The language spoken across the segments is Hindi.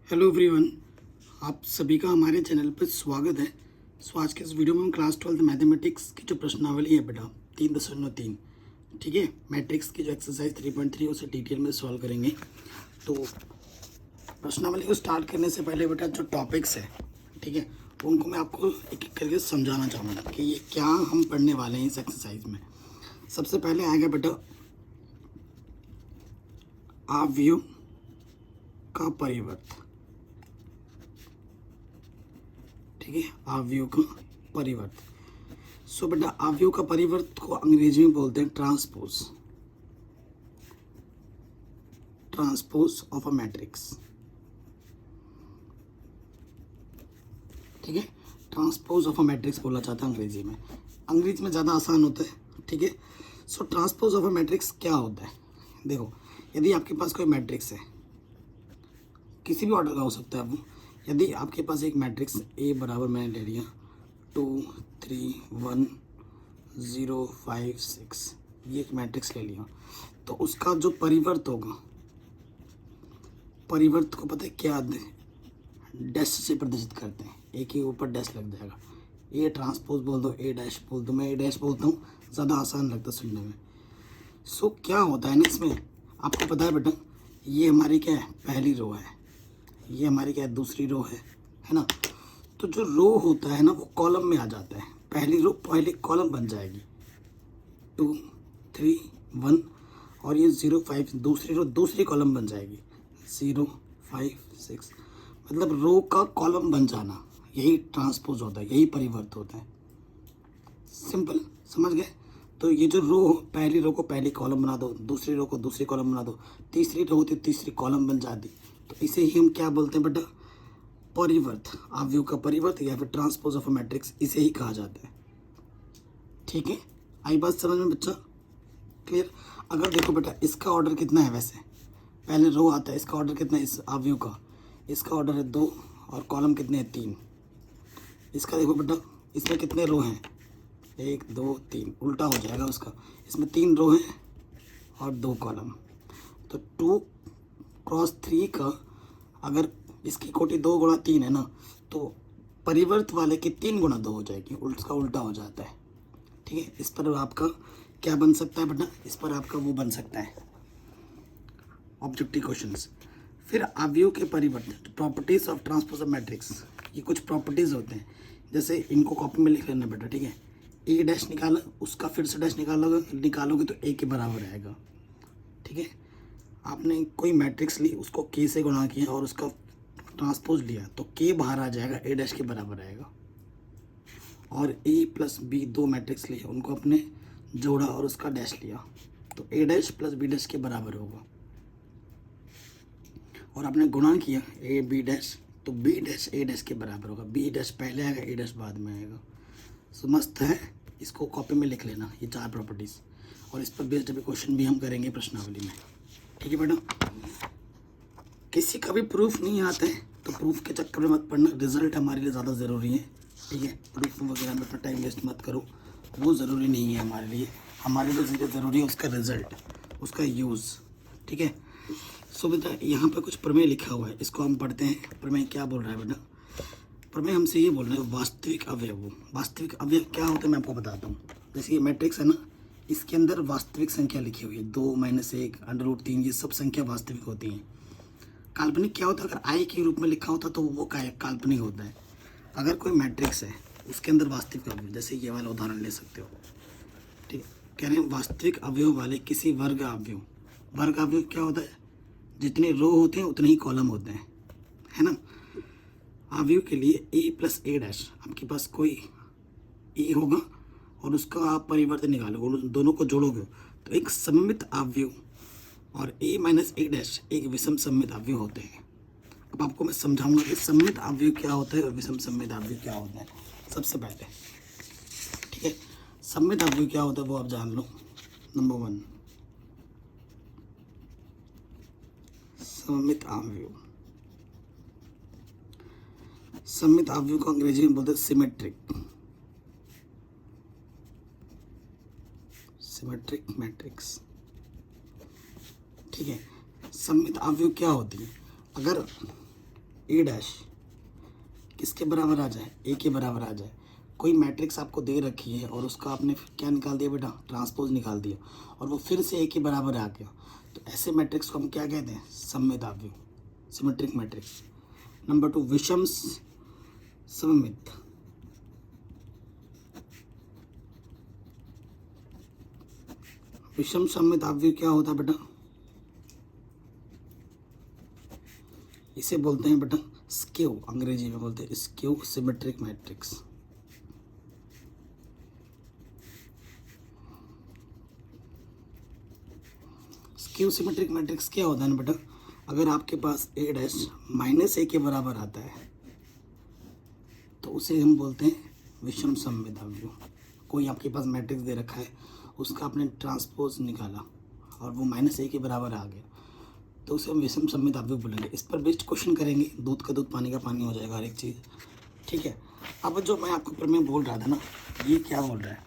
हेलो एवरीवन, आप सभी का हमारे चैनल पर स्वागत है। आज के इस वीडियो में हम क्लास 12 मैथमेटिक्स की जो प्रश्नावली है बेटा 3.3, ठीक है, मैट्रिक्स की जो एक्सरसाइज 3.3 उसे डिटेल में सॉल्व करेंगे। तो प्रश्नावली को स्टार्ट करने से पहले बेटा जो टॉपिक्स है, ठीक है, उनको मैं आपको एक एक करके समझाना चाहूँगा कि ये क्या हम पढ़ने वाले हैं इस एक्सरसाइज में। सबसे पहले आएगा बेटा अवयव का परिवर्त, ठीक है, अवयव का परिवर्त। सो बेटा अवयव का परिवर्त को अंग्रेजी में बोलते हैं transpose, transpose of a matrix, ठीक है, ट्रांसपोज ऑफ अ मैट्रिक्स बोला जाता है अंग्रेजी में। अंग्रेजी में ज़्यादा आसान होता है, ठीक है। सो ट्रांसपोज ऑफ अ मैट्रिक्स क्या होता है, देखो, यदि आपके पास कोई मैट्रिक्स है, किसी भी ऑर्डर का हो सकता है वो, यदि आपके पास एक मैट्रिक्स ए बराबर मैंने ले लिया 2 3 1 0 5 6, ये एक मैट्रिक्स ले लिया, तो उसका जो परिवर्त होगा, परिवर्त को पता है क्या डैश से प्रदर्शित करते हैं, ए के ऊपर डैश लग जाएगा। ए ट्रांसपोज बोल दो, ए डैश बोल दो, मैं ए डैश बोलता हूँ, ज़्यादा आसान लगता है सुनने में। सो क्या होता है ना इसमें, आपको पता है बेटा, ये हमारी क्या है, पहली रो है, ये हमारी क्या है, दूसरी रो है ना। तो जो रो होता है ना वो कॉलम में आ जाता है, पहली रो पहले कॉलम बन जाएगी 2 3 1, और ये 0 5 दूसरी रो दूसरी कॉलम बन जाएगी 0 5 6, मतलब रो का कॉलम बन जाना, यही ट्रांसपोज होता है, यही परिवर्त होता है। सिंपल, समझ गए। तो ये जो रो, पहली रो को पहली कॉलम बना दो, दूसरी रो को दूसरी कॉलम बना दो, तीसरी रो होती तीसरी कॉलम बन जाती, तो इसे ही हम क्या बोलते हैं बेटा, परिवर्त, अवयव का परिवर्त या फिर ट्रांसपोज ऑफ अ मैट्रिक्स, इसे ही कहा जाता है, ठीक है। आई बात समझ में बच्चा, क्लियर। अगर देखो बेटा इसका ऑर्डर कितना है, वैसे पहले रो आता है, इसका ऑर्डर कितना है इस अवयव का, इसका ऑर्डर है 2 और कॉलम कितने हैं 3। इसका देखो बेटा, इसमें कितने रो हैं, 1 2 3, उल्टा हो जाएगा उसका, इसमें 3 रो हैं और 2 कॉलम। तो 2 क्रॉस 3 का, अगर इसकी कोटि 2 गुणा 3 है ना, तो परिवर्त वाले की 3 गुणा 2 हो जाएगी, उसका उल्टा हो जाता है, ठीक है। इस पर आपका क्या बन सकता है बेटा, इस पर आपका वो बन सकता है ऑब्जेक्टिव क्वेश्चंस। फिर अवयव के परिवर्त, properties of transpose of matrix, ये कुछ प्रॉपर्टीज होते हैं, जैसे इनको कॉपी में लिख लेना बेटा, ठीक है। ए डैश निकाला, उसका फिर से डैश निकालोगे तो ए के बराबर आएगा, ठीक है। आपने कोई मैट्रिक्स ली, उसको के से गुणा किया और उसका ट्रांसपोज लिया, तो के बाहर आ जाएगा, ए डैश के बराबर आएगा। और ए प्लस बी, दो मैट्रिक्स लिए, उनको अपने जोड़ा और उसका डैश लिया, तो ए डैश प्लस बी डैश के बराबर होगा। और आपने गुणा किया ए बी डैश, तो बी डैश ए डैश के बराबर होगा, बी डैश पहले आएगा, ए डैश बाद में आएगा। सो मस्त है, इसको कॉपी में लिख लेना, ये 4 प्रॉपर्टीज़, और इस पर बेस्ड भी क्वेश्चन भी हम करेंगे प्रश्नावली में, ठीक है बेटा। किसी का भी प्रूफ नहीं आता है तो प्रूफ के चक्कर में मत पड़ना, रिजल्ट हमारे लिए ज़्यादा ज़रूरी है, ठीक है। प्रूफ वगैरह में अपना टाइम वेस्ट मत करो, वो ज़रूरी नहीं है हमारे लिए, हमारे लिए ज़रूरी है उसका रिजल्ट, उसका यूज़, ठीक है। सो बेटा यहाँ पे कुछ प्रमेय लिखा हुआ है, इसको हम पढ़ते हैं। प्रमेय क्या बोल रहा है बेटा, प्रमेय हमसे ये बोल रहा है वास्तविक अवयव। वास्तविक अवयव क्या होता है मैं आपको बताता हूँ। जैसे ये मैट्रिक्स है ना, इसके अंदर वास्तविक संख्या लिखी हुई है 2 -1 √3, ये सब संख्या वास्तविक होती हैं। काल्पनिक क्या होता है, अगर आई के रूप में लिखा होता तो वो काल्पनिक होता है। अगर कोई मैट्रिक्स है उसके अंदर वास्तविक अवयव, जैसे ये वाला उदाहरण ले सकते हो, ठीक है। कह रहे हैं वास्तविक अवयव वाले किसी वर्ग अवयव, वर्ग अवयव क्या होता है, जितने रो होते हैं उतने ही कॉलम होते हैं, है ना। अवयव के लिए ए प्लस ए डैश, आपके पास कोई ए होगा और उसका आप परिवर्तन निकालोगे, दोनों को जोड़ोगे तो एक सममित अवयव, और ए माइनस ए डैश एक विषम सममित अवयव होते हैं। अब आपको मैं समझाऊंगा कि सममित अवयव क्या होता है और विषम सममित अवयव क्या होता है। सबसे पहले, ठीक है, सममित अवयव क्या होता है वो आप जान लो। नंबर 1, सममित अवयव, सममित अवयव को अंग्रेजी में बोलते हैं सिमेट्रिक, सिमेट्रिक मैट्रिक्स, ठीक है। सममित अवयव क्या होती है, अगर ए डैश किसके बराबर आ जाए, ए के बराबर आ जाए। कोई मैट्रिक्स आपको दे रखी है और उसका आपने क्या निकाल दिया बेटा, ट्रांसपोज निकाल दिया, और वो फिर से ए के बराबर आ गया, तो ऐसे मैट्रिक्स को हम क्या कहते हैं, सममित आव्यूह, सिमेट्रिक मैट्रिक्स। नंबर 2 विषम सममित। विषम सममित आव्यूह क्या होता है बेटा, इसे बोलते हैं बेटा स्क्यू, अंग्रेजी में बोलते हैं skew symmetric matrix. Skew symmetric matrix क्या होता है ना बेटा, अगर आपके पास ए डैश माइनस ए के बराबर आता है तो उसे हम बोलते हैं विषम सममित आव्यूह। कोई आपके पास मैट्रिक्स दे रखा है, उसका आपने ट्रांसपोज निकाला और वो माइनस ए के बराबर आ गया, तो उसे हम विषम सममित आव्यूह बोलेंगे। इस पर बेस्ड क्वेश्चन करेंगे, दूध का दूध पानी का पानी हो जाएगा हर एक चीज़, ठीक है। अब जो मैं आपको प्रमेय बोल रहा था ना, ये क्या बोल रहा है,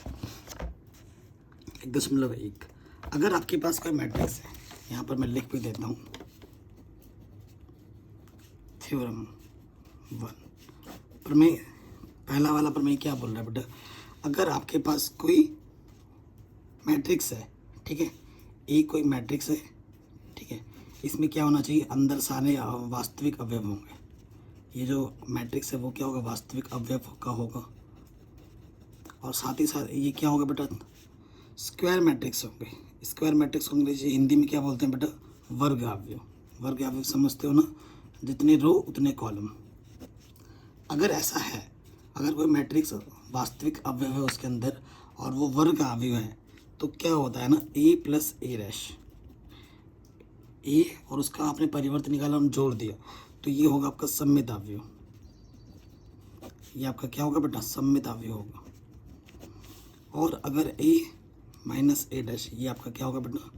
1.1। अगर आपके पास कोई मैट्रिक्स है, यहाँ पर मैं लिख भी देता हूँ, थ्योरम 1 प्रमेय, पहला वाला प्रमेय क्या बोल रहा है बेटा, अगर आपके पास कोई मैट्रिक्स है, ठीक है, ए कोई मैट्रिक्स है, ठीक है, इसमें क्या होना चाहिए, अंदर सारे वास्तविक अवयव होंगे। ये जो मैट्रिक्स है वो क्या होगा, वास्तविक अवयव का होगा, और साथ ही साथ ये क्या होगा बेटा, स्क्वायर मैट्रिक्स होंगे। स्क्वायर मैट्रिक्स को अंग्रेजी हिंदी में क्या बोलते हैं बेटा, वर्ग आव्यूह। वर्ग आव्यूह समझते हो ना, जितने रो उतने कॉलम। अगर ऐसा है, अगर कोई मैट्रिक्स वास्तविक अवयव है उसके अंदर और वो वर्ग आव्यूह है, तो क्या होता है ना, ए प्लस ए डैश, ए और उसका आपने परिवर्त निकाला, हम जोड़ दिया, तो ये होगा आपका सममित आव्यूह। ये आपका क्या होगा बेटा, सममित आव्यूह होगा। और अगर ए माइनस ए डैश, ये आपका क्या होगा बेटा,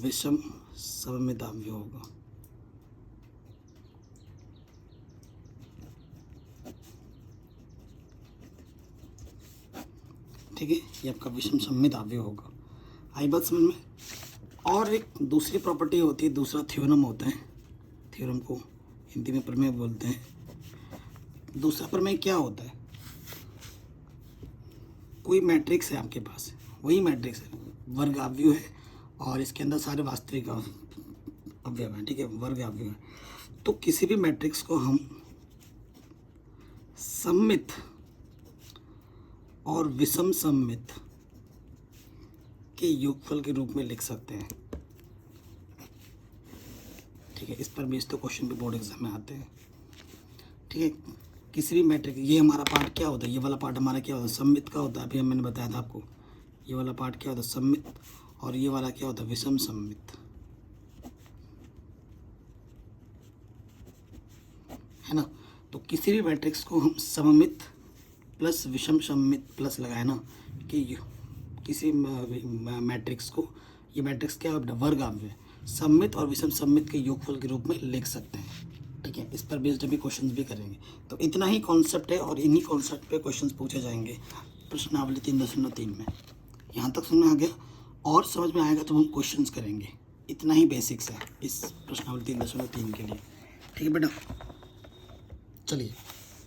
विषम सममित आव्यूह होगा। ठीक है, ये आपका विषम सममित आव्यूह होगा। आई बात समझ में। और एक दूसरी प्रॉपर्टी होती है, दूसरा थ्योरम होता है, थ्योरम को हिंदी में प्रमेय बोलते हैं। दूसरा प्रमेय क्या होता है, कोई मैट्रिक्स है आपके पास, वही मैट्रिक्स है, वर्ग आव्यूह है और इसके अंदर सारे वास्तविक अवयव हैं, ठीक है, वर्ग आव्यूह है, तो किसी भी मैट्रिक्स को हम सममित और विषम सममित के योगफल के रूप में लिख सकते हैं, ठीक है। इस पर बेस्ड तो क्वेश्चन भी बोर्ड एग्जाम में आते हैं, ठीक है। किसी भी मैट्रिक्स, ये हमारा पार्ट क्या होता है, ये वाला पार्ट हमारा क्या होता है, सममित का होता है। अभी मैंने बताया था आपको, ये वाला पार्ट क्या होता है, सममित, और ये वाला क्या होता है, विषम सममित, है ना। तो किसी भी मैट्रिक्स को हम सममित प्लस विषम सममित प्लस लगाए ना, कि किसी मैट्रिक्स को, ये मैट्रिक्स क्या है, वर्ग आव्यूह, सममित और विषम सममित के योगफल के रूप में लिख सकते हैं, ठीक है। इस पर बेस्ड अभी क्वेश्चंस भी करेंगे। तो इतना ही कॉन्सेप्ट है और इन्हीं कॉन्सेप्ट पे क्वेश्चंस पूछे जाएंगे प्रश्नावली 3.3 में। यहाँ तक समझ में आ गया, और समझ में आएगा तो हम क्वेश्चंस करेंगे। इतना ही बेसिक्स है इस प्रश्नावली 3.3 के लिए, ठीक है बेटा। चलिए,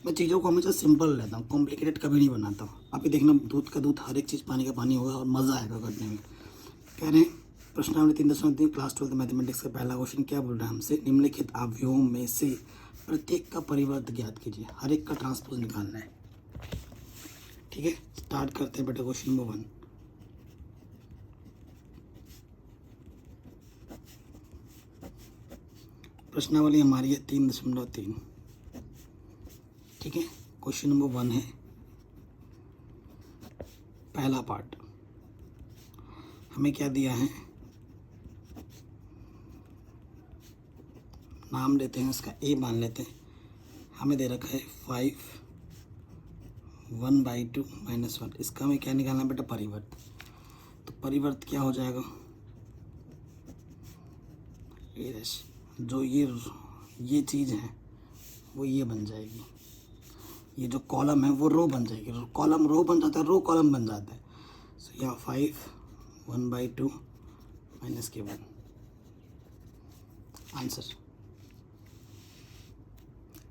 मैं चीज़ों को हमेशा सिंपल लेता हूँ, कॉम्प्लिकेटेड कभी नहीं बनाता हूँ। अभी देखना, दूध का दूध, हर एक चीज़ पानी का पानी होगा और मज़ा आएगा करने में। कह रहे हैं प्रश्नावली 3.3 क्लास 12 मैथमेटिक्स का पहला क्वेश्चन क्या बोल रहा है हमसे, निम्नलिखित अवयवों में से प्रत्येक का परिवर्त ज्ञात कीजिए। हर एक का ट्रांसपोज निकालना है, ठीक है। स्टार्ट करते हैं बेटा क्वेश्चन नंबर 1। प्रश्नावली हमारी है 3.3, ठीक है। क्वेश्चन नंबर 1 है, पहला पार्ट। हमें क्या दिया है, नाम लेते हैं इसका, ए मान लेते हैं। हमें दे रखा है 5 1/2 -1। इसका हमें क्या निकालना है बेटा, परिवर्त। तो परिवर्त क्या हो जाएगा, ए डैश, जो ये चीज़ है वो ये बन जाएगी, ये जो कॉलम है वो रो बन जाएगी। कॉलम रो बन जाता है, रो कॉलम बन जाता है। सो यहाँ 5 1/2 -1 आंसर।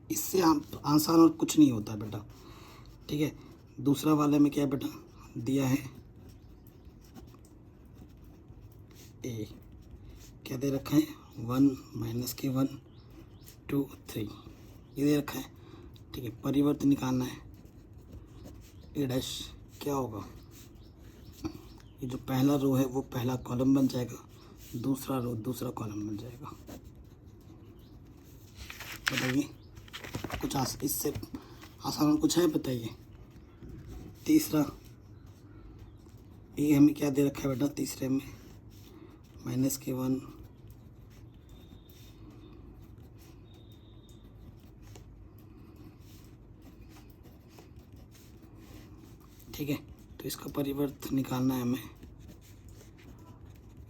इससे आसान और कुछ नहीं होता बेटा, ठीक है। दूसरा वाले में क्या है बेटा, दिया है ए, क्या दे रखा है 1 माइनस के 1 2 3 ये दे रखा है, ठीक है। परिवर्त निकालना है ए डैश, क्या होगा, ये जो पहला रो है वो पहला कॉलम बन जाएगा, दूसरा रो दूसरा कॉलम बन जाएगा। बताइए कुछ इससे आसान कुछ है, बताइए। तीसरा ये हमें क्या दे रखा है बेटा, तीसरे में माइनस के 1 ठीक है। तो इसका परिवर्त निकालना है हमें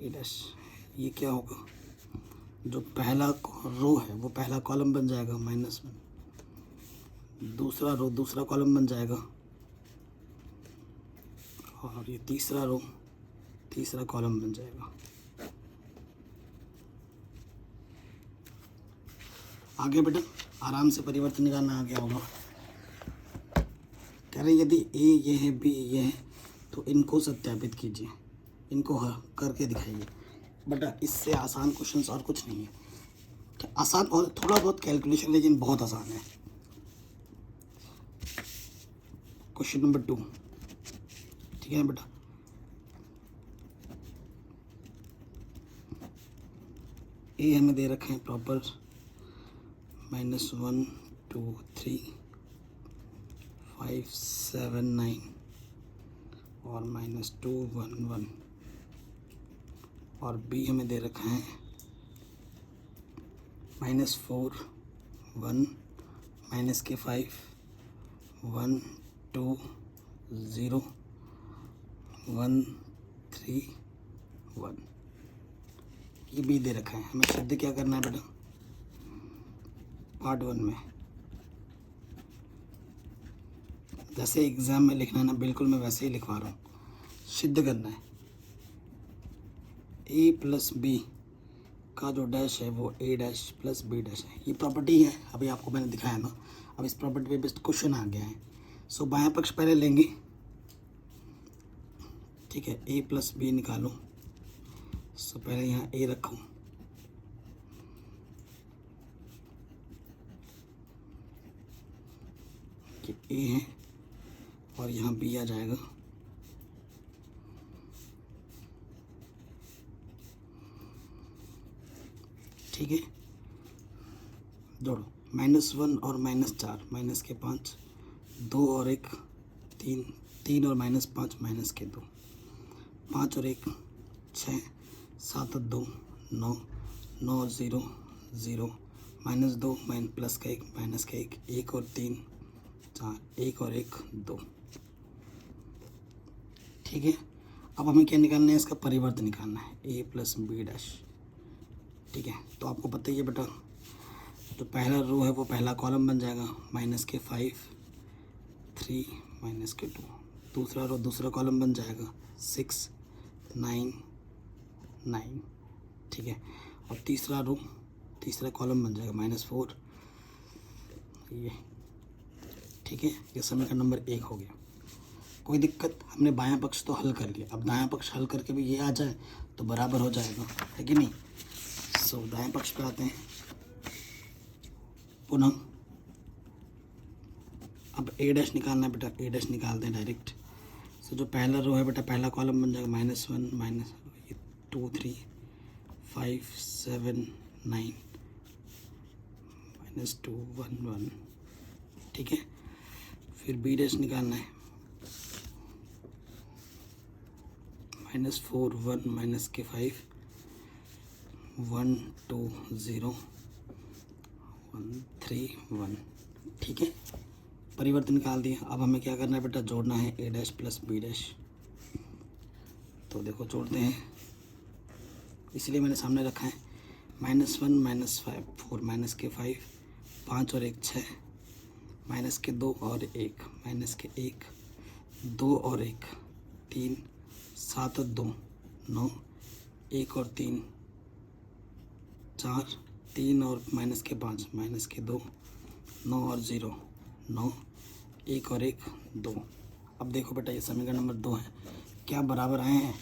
ए डैश, ये क्या होगा, जो पहला रो है वो पहला कॉलम बन जाएगा -1, दूसरा रो दूसरा कॉलम बन जाएगा, और ये तीसरा रो तीसरा कॉलम बन जाएगा। आगे बेटा आराम से परिवर्तन निकालना आ गया होगा। कह रहे यदि ए ये है बी ये है तो इनको सत्यापित कीजिए, इनको करके दिखाइए। बेटा इससे आसान क्वेश्चंस और कुछ नहीं है, आसान और थोड़ा बहुत कैलकुलेशन, लेकिन बहुत आसान है। क्वेश्चन नंबर 2, ठीक है बेटा। ए हमें दे रखे हैं प्रॉपर -1 2 3 5 7 9 और -2 1 1, और बी हमें दे रखा है -4 1 माइनस के 5 1 2 0 1 3 1, ये बी दे रखा है। हमें शब्द क्या करना है बेटा, पार्ट 1 में जैसे एग्जाम में लिखना है ना, बिल्कुल मैं वैसे ही लिखवा रहा हूँ। सिद्ध करना है ए प्लस बी का जो डैश है वो ए डैश प्लस बी डैश है। ये प्रॉपर्टी है, अभी आपको मैंने दिखाया ना। अब इस प्रॉपर्टी पे बेस्ड क्वेश्चन आ गया है। सो बायां पक्ष पहले लेंगे, ठीक है। ए प्लस बी निकालो। सो पहले यहाँ ए रखो, कि ए है और यहाँ बी आ जाएगा, ठीक है। जोड़ो -1 और -4 माइनस के 5 2 और 1 3 3 और -5 माइनस के 2 5 और 1 6 7 और 2 9 9 और 0 0 -2 प्लस का 1 माइनस का 1 1 और 3 4 1 और 1 2, ठीक है। अब हमें क्या निकालना है, इसका परिवर्तन निकालना है ए प्लस बी डैश, ठीक है। तो आपको पता ही है बेटा, जो पहला रो है वो पहला कॉलम बन जाएगा, माइनस के 5 3 माइनस के 2, दूसरा रो दूसरा कॉलम बन जाएगा 6 9 9, ठीक है। और तीसरा रो तीसरा कॉलम बन जाएगा -4, ये, ठीक है। ये समीकरण नंबर 1 हो गया। कोई दिक्कत, हमने बायां पक्ष तो हल कर लिया, अब दायां पक्ष हल करके भी ये आ जाए तो बराबर हो जाएगा, है कि नहीं। सो दाएं पक्ष पे आते हैं पुनः। अब ए डैश निकालना है बेटा, ए डैश निकालते हैं डायरेक्ट। सो जो पहला रो है बेटा पहला कॉलम बन जाएगा -1 -2 3 5 7 9 -2 1 1, ठीक है। फिर बी डैश निकालना है, -4 1 माइनस के 5 1 2 0 1 3 1, ठीक है। परिवर्तन निकाल दिया। अब हमें क्या करना है बेटा, जोड़ना है A dash plus B dash. तो देखो जोड़ते हैं, इसलिए मैंने सामने रखा है -1 -5 4 माइनस के 5 5 और 1 6 माइनस के 2 और 1 माइनस के 1 2 और 1 3 7 और 2 9 1 और 3 4 3 और -5 -2 9 और 0 9, 1 और 1 2। अब देखो बेटा ये समीकरण नंबर 2 है, क्या बराबर आए हैं?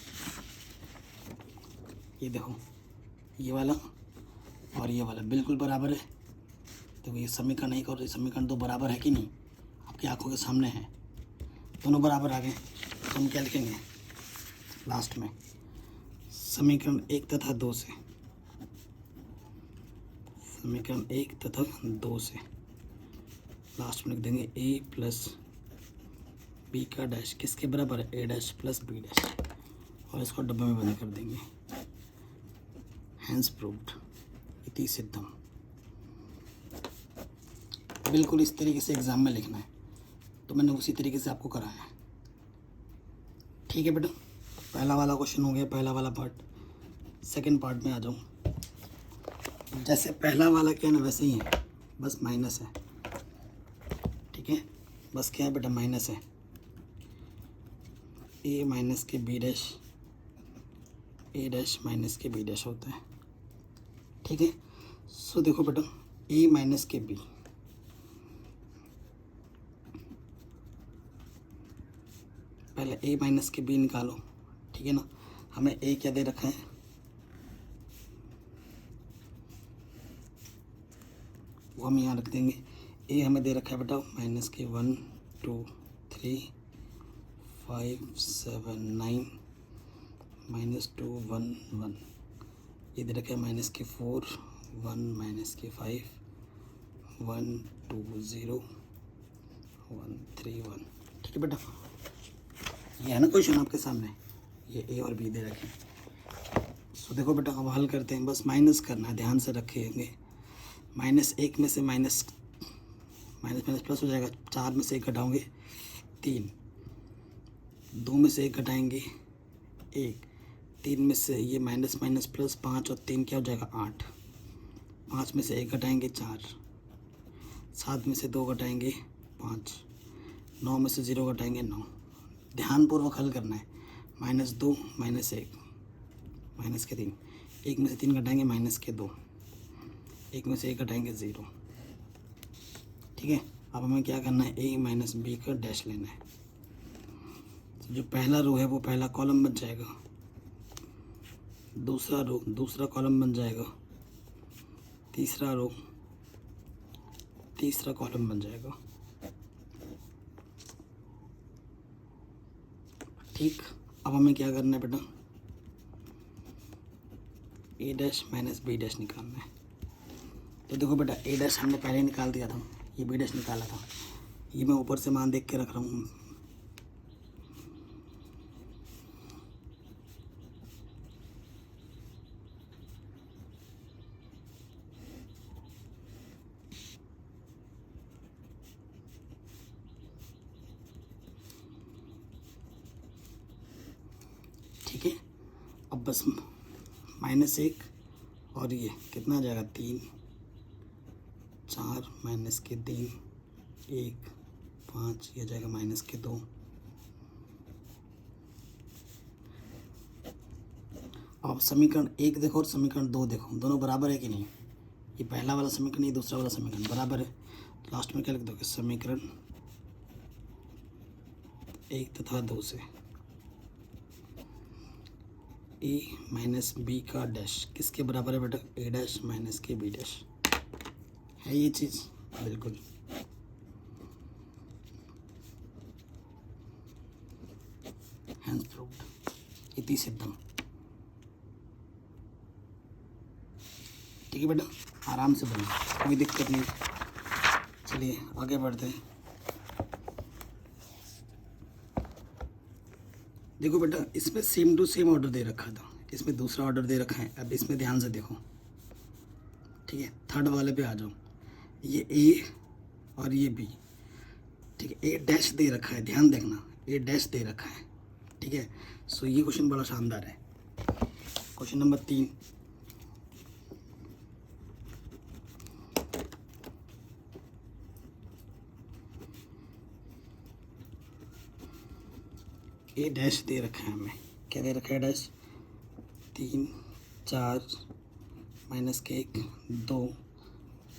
ये देखो ये वाला और ये वाला बिल्कुल बराबर है। तो ये समीकरण 1 और समीकरण 2 बराबर है कि नहीं? आपकी आंखों के सामने है, दोनों बराबर आ गए। तो हम क्या लिखेंगे लास्ट में? समीकरण 1 तथा 2 से, समीकरण 1 तथा 2 से लास्ट में लिख देंगे ए प्लस बी का डैश किसके बराबर है? A dash plus B dash, और इसको डब्बे में बंद कर देंगे। हैंस प्रूव्ड, इति सिद्धम। बिल्कुल इस तरीके से एग्जाम में लिखना है, तो मैंने उसी तरीके से आपको कराया है। ठीक है बेटा, पहला वाला क्वेश्चन हो गया, पहला वाला पार्ट। सेकंड पार्ट में आ जाऊँ। जैसे पहला वाला क्या है ना वैसे ही है, बस माइनस है। ठीक है, बस क्या है बेटा? माइनस है। ए माइनस के B dash, A dash minus के बी डैश होता है। ठीक है, सो देखो बेटा ए माइनस के बी, पहले ए माइनस के बी निकालो। ठीक है ना, हमें ए क्या दे रखा है? वो हम यहाँ रख देंगे। ए हमें दे रखा है बेटा माइनस के 1 2 3 5 7 9 -2 1 1। ये दे रखा है माइनस के 4 1 माइनस के 5 1 2 0 1 3 1। ठीक है बेटा, ये है ना क्वेश्चन आपके सामने, ये ए और बी दे रखे हैं। सो देखो बेटा अब हल करते हैं, बस माइनस करना है, ध्यान से रखेंगे। -1 में से माइनस माइनस प्लस हो जाएगा, 4 में से 1 घटाओगे 3, 2 में से 1 घटाएंगे 1, 3 में से ये माइनस माइनस प्लस 5 और 3 क्या हो जाएगा 8, 5 में से 1 घटाएंगे 4, 7 में से 2 घटाएंगे 5, 9 में से 0 घटाएंगे 9। ध्यानपूर्वक हल करना है। -2 -1 माइनस के 3, 1 में से 3 घटाएंगे माइनस के 2, 1 में से 1 घटाएंगे 0। ठीक है, अब हमें क्या करना है? ए माइनस बी का डैश लेना है। तो जो पहला रो है वो पहला कॉलम बन जाएगा, दूसरा रो दूसरा कॉलम बन जाएगा, तीसरा रो तीसरा कॉलम बन जाएगा। ठीक, अब हमें क्या करना है बेटा? ए डैश माइनस बी डैश निकालना है। तो देखो बेटा ए डैश हमने पहले निकाल दिया था, ये बी डैश निकाला था, ये मैं ऊपर से मान देख के रख रहा हूँ। ठीक है, अब बस -1 और ये कितना आ जाएगा 3 4 माइनस के 3 1 5, ये जाएगा माइनस के 2। अब समीकरण 1 देखो और समीकरण 2 देखो, दोनों बराबर है कि नहीं? ये पहला वाला समीकरण, ये दूसरा वाला समीकरण बराबर है। तो लास्ट में क्या लिख दोगे? समीकरण 1 तथा 2 से ए माइनस बी का डैश किसके बराबर है बेटा? ए डैश माइनस के बी डैश। है ये चीज़? बिल्कुल। हैंस प्रूव्ड, इति सिद्धम। ठीक है बेटा, आराम से बनो, कोई दिक्कत नहीं। चलिए आगे बढ़ते हैं। देखो बेटा इसमें सेम टू सेम ऑर्डर दे रखा था, इसमें दूसरा ऑर्डर दे रखा है। अब इसमें ध्यान से देखो। ठीक है, थर्ड वाले पे आ जाओ। ये ए और ये बी। ठीक है, ए डैश दे रखा है, ध्यान देखना, ए डैश दे रखा है। ठीक है, सो ये क्वेश्चन बड़ा शानदार है। क्वेश्चन नंबर 3, ए डैश दे रखा है हमें, क्या दे रखा है? डैश 3 4 माइनस के 1 2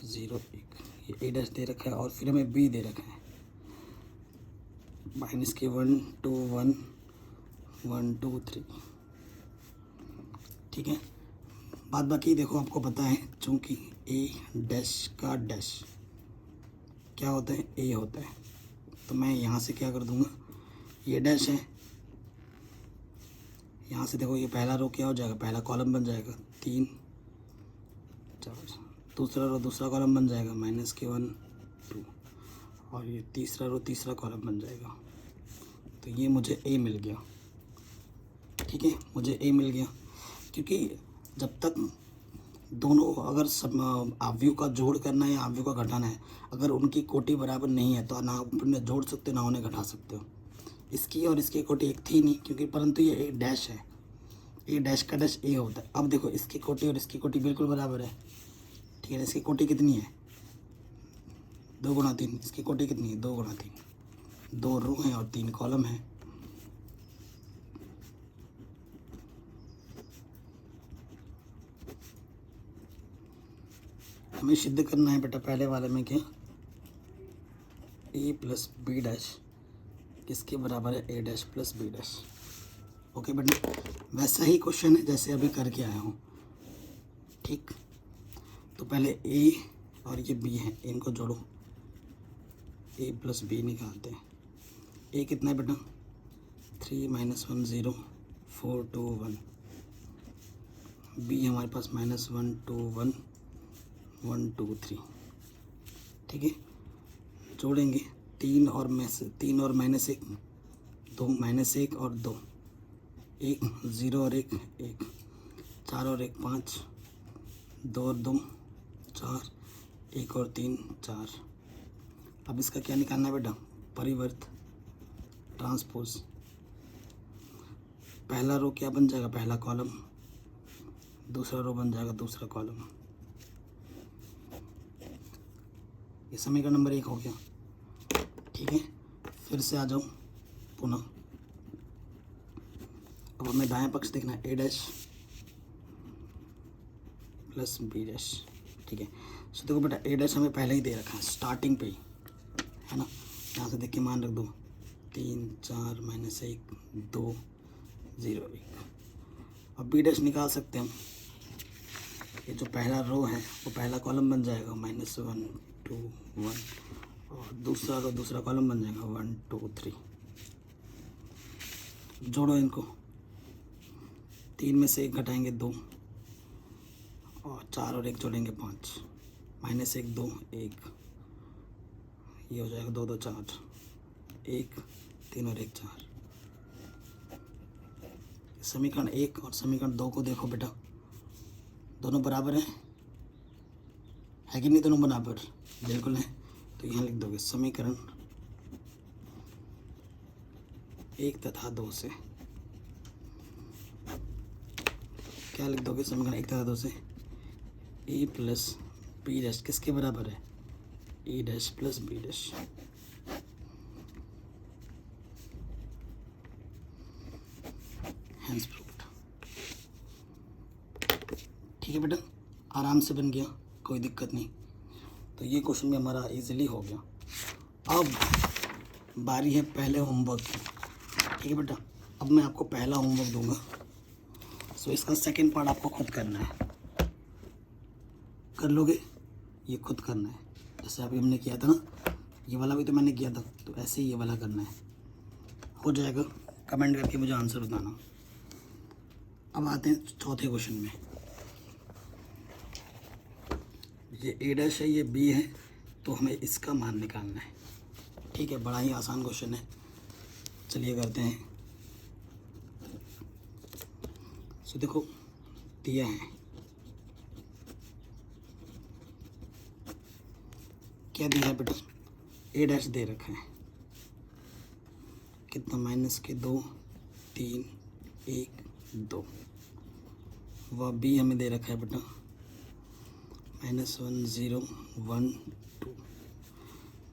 0 1, ये ए डैश दे रखा है और फिर हमें बी दे रखा है माइनस के 1 2 1 1 2 3। ठीक है, बाद बाकी देखो आपको पता है, चूँकि ए डैश का डैश क्या होता है, ए होता है, तो मैं यहाँ से क्या कर दूँगा, ये डैश है, यहाँ से देखो ये पहला रो क्या हो जाएगा, पहला कॉलम बन जाएगा 3 4, दूसरा रो दूसरा कॉलम बन जाएगा माइनस के 1 2, और ये तीसरा रो तीसरा कॉलम बन जाएगा। तो ये मुझे ए मिल गया। ठीक है, मुझे ए मिल गया, क्योंकि जब तक दोनों अगर सब आव्यूह का जोड़ करना है या आव्यूह का घटाना है, अगर उनकी कोटि बराबर नहीं है तो ना उन्हें जोड़ सकते हो ना उन्हें घटा सकते हो। इसकी और इसकी कोटि एक थी नहीं, क्योंकि परंतु ये ए डैश है, ए डैश का डैश ए होता है। अब देखो इसकी कोटि और इसकी कोटि बिल्कुल बराबर है। ठीक है, इसकी कोटि कितनी है 2 गुणा 3, इसकी कोटि कितनी है 2 गुणा 3, 2 रो हैं और 3 कॉलम हैं। हमें सिद्ध करना है बेटा पहले वाले में क्या, ए प्लस बी डैश किसके बराबर है, A dash plus B dash. Okay बेटा, वैसा ही क्वेश्चन है जैसे अभी करके आया हूँ। ठीक, तो पहले ए और ये बी है, इनको जोड़ो, ए प्लस बी निकालते हैं। ए कितना है बेटा 3 - 1 0 4 2 1, बी हमारे पास -1 2 1 1 2 3। ठीक है, जोड़ेंगे 3 और -1 2 -1 और 2 1 0 और 1 1 4 और 1 5 2 और 2 4 1 और 3 4। अब इसका क्या निकालना है बेटा, परिवर्त ट्रांसपोज। पहला रो क्या बन जाएगा, पहला कॉलम, दूसरा रो बन जाएगा दूसरा कॉलम। ये समीकरण नंबर 1 हो गया। ठीक है, फिर से आ जाओ पुनः। अब हमें दाएं पक्ष देखना है, A dash plus B dash. ठीक है, सो देखो बेटा ए डैश हमें पहले ही दे रखा है स्टार्टिंग पे ही, है ना। यहाँ से देख के मान रख दो 3 4 -1 2 0 1। अब बी डैश निकाल सकते हैं हम। ये जो पहला रो है वो पहला कॉलम बन जाएगा -1 2 1, और दूसरा रो दूसरा कॉलम बन जाएगा 1 2 3। जोड़ो इनको, 3 में से 1 घटाएंगे 2, और 4 और 1 जोड़ेंगे 5, -1 2 1, ये हो जाएगा 2 2 4 1 3 और 1 4। समीकरण 1 और समीकरण 2 को देखो बेटा, दोनों बराबर हैं, है कि नहीं, दोनों बराबर बिल्कुल है। तो यहाँ लिख दोगे समीकरण 1 तथा 2 से, क्या लिख दोगे, समीकरण 1 तथा 2 से ए प्लस बी डैश किसके बराबर है, A dash plus B dash. Hence proved. ठीक है बेटा, आराम से बन गया, कोई दिक्कत नहीं। तो ये क्वेश्चन भी हमारा इजीली हो गया। अब बारी है पहले होमवर्क की। ठीक है बेटा, अब मैं आपको पहला होमवर्क दूंगा, सो इसका सेकंड पार्ट आपको खुद करना है। कर लोगे, ये खुद करना है, जैसे अभी हमने किया था ना, ये वाला भी तो मैंने किया था, तो ऐसे ही ये वाला करना है। हो जाएगा, कमेंट करके मुझे आंसर बताना। अब आते हैं चौथे क्वेश्चन में। ये ए डैश है, ये बी है, तो हमें इसका मान निकालना है। ठीक है, बड़ा ही आसान क्वेश्चन है, चलिए करते हैं। सो देखो दिया है, क्या दिया है बेटा, ए डैश दे रखा है कितना, -2 3 1 2, वह बी हमें दे रखा है बेटा -1 0 1 2।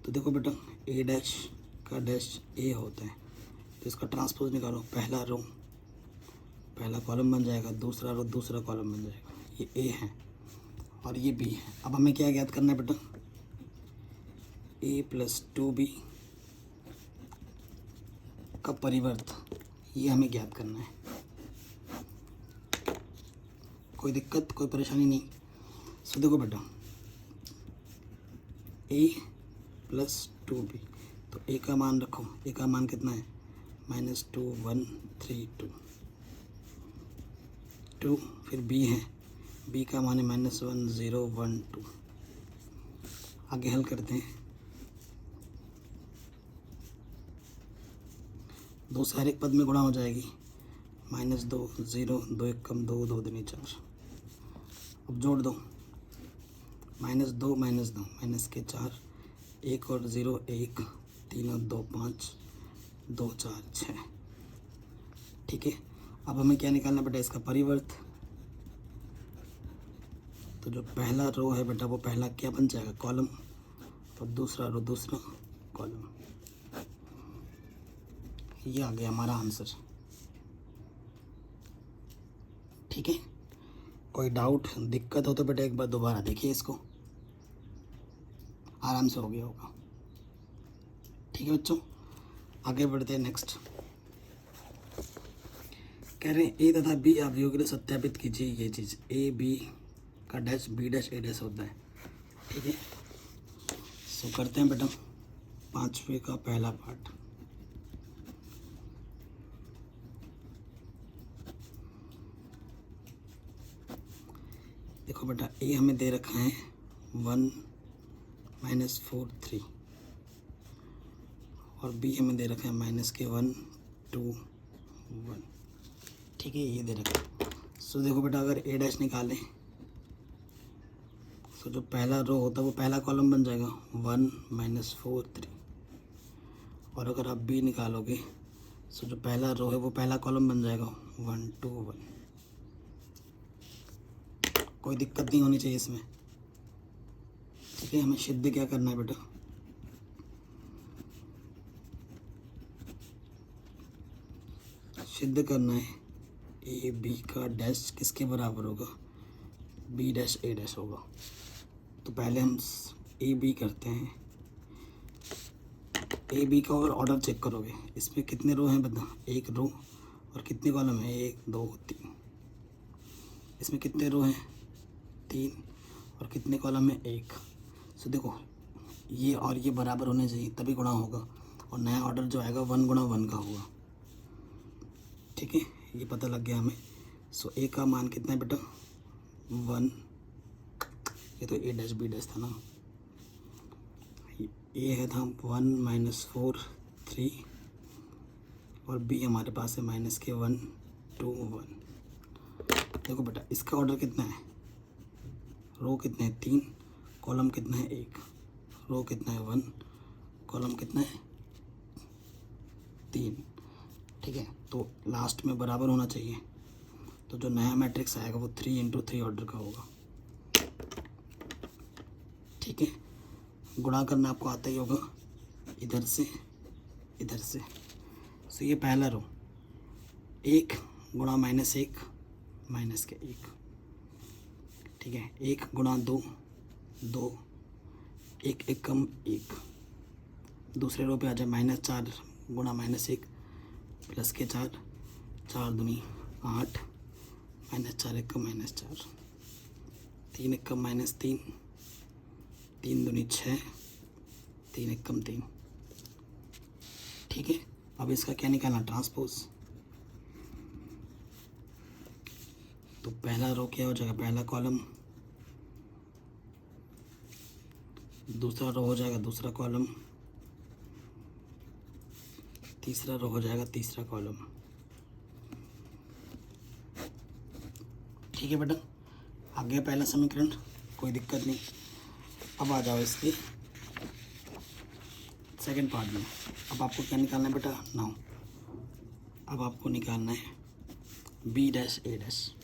तो देखो बेटा ए डैश का डैश ए होता है, तो इसका ट्रांसपोज निकालो, पहला रो पहला कॉलम बन जाएगा, दूसरा रो दूसरा कॉलम बन जाएगा। ये ए है और ये बी है। अब हमें क्या ज्ञात करना है बेटा, ए प्लस 2b का परिवर्त, ये हमें ज्ञात करना है। कोई दिक्कत, कोई परेशानी नहीं। सो देखो बेटा, a प्लस 2b, तो a का मान रखो, a का मान कितना है -2 1 3 2, फिर b है, b का मान है -1 0 1 2। आगे हल करते हैं। दो से हर एक पद में गुणा हो जाएगी, -2 0 2 1 कम 2 2 दूनी 4। अब जोड़ दो, -2 माइनस के 4, 1 और 0 1, 3 और 2 5, 2 4 6। ठीक है, अब हमें क्या निकालना बेटा, इसका परिवर्त। तो जो पहला रो है बेटा, वो पहला क्या बन जाएगा, कॉलम, और दूसरा रो दूसरा कॉलम। ये आ गया हमारा आंसर। ठीक है, कोई डाउट दिक्कत हो तो बेटा एक बार दोबारा देखिए, इसको आराम से हो गया होगा। ठीक है बच्चों, आगे बढ़ते हैं। नेक्स्ट कह रहे हैं ए तथा बी अवयवों के लिए सत्यापित कीजिए ये चीज़, ए बी का dash B dash A dash होता है। ठीक है, सो करते हैं बेटा 5वें का पहला पार्ट। देखो बेटा, ए हमें दे रखा है 1 -4 3, और बी हमें दे रखा है -1 2 1। ठीक है, ये दे रखा है। सो देखो बेटा, अगर ए डैश निकालें तो जो पहला रो होता है वो पहला कॉलम बन जाएगा 1 -4 3, और अगर आप बी निकालोगे तो जो पहला रो है वो पहला कॉलम बन जाएगा 1 2 1। कोई दिक्कत नहीं होनी चाहिए इसमें। ठीक है, हमें सिद्ध क्या करना है बेटा, सिद्ध करना है ए बी का डैश किसके बराबर होगा, बी डैश ए डैश होगा। तो पहले हम ए बी करते हैं। ए बी का अगर ऑर्डर चेक करोगे, इसमें कितने रो हैं बता, एक रो, और कितने कॉलम है 1 2 3। इसमें कितने रो हैं 3, और कितने कॉलम है 1। सो देखो, ये और ये बराबर होने चाहिए तभी गुणा होगा, और नया ऑर्डर जो आएगा 1 गुणा 1 का होगा। ठीक है, ये पता लग गया हमें। सो ए का मान कितना है बेटा 1, ये तो ए डैश बी डैश था ना, ए है था 1 -4 3, और बी हमारे पास है -1 2 1। देखो बेटा, इसका ऑर्डर कितना है, रो कितने हैं 3, कॉलम कितना है 1, रो कितना है 1, कॉलम कितना है 3। ठीक है, तो लास्ट में बराबर होना चाहिए। तो जो नया मैट्रिक्स आएगा वो 3 × 3 ऑर्डर का होगा। ठीक है, गुणा करना आपको आता ही होगा, इधर से इधर से। सो ये पहला रो 1 गुणा -1 -1। ठीक है, 1 गुणा 2 2, 1 1 कम 1। दूसरे रो पे आ जाए -4 गुणा -1 प्लस के 4, 4 दूनी 8, -4 1 कम -4, 3 1 कम -3, 3 दूनी 6, 3 1 कम 3। ठीक है, अब इसका क्या निकालना, ट्रांसपोज। तो पहला रो क्या हो जाएगा, पहला कॉलम, दूसरा रो हो जाएगा दूसरा कॉलम, तीसरा रो हो जाएगा तीसरा कॉलम। ठीक है बेटा, आ गया पहला समीकरण, कोई दिक्कत नहीं। अब आ जाओ इसके सेकंड पार्ट में। अब आपको क्या निकालना है बेटा, नाउ अब आपको निकालना है बी डैश ए डैश।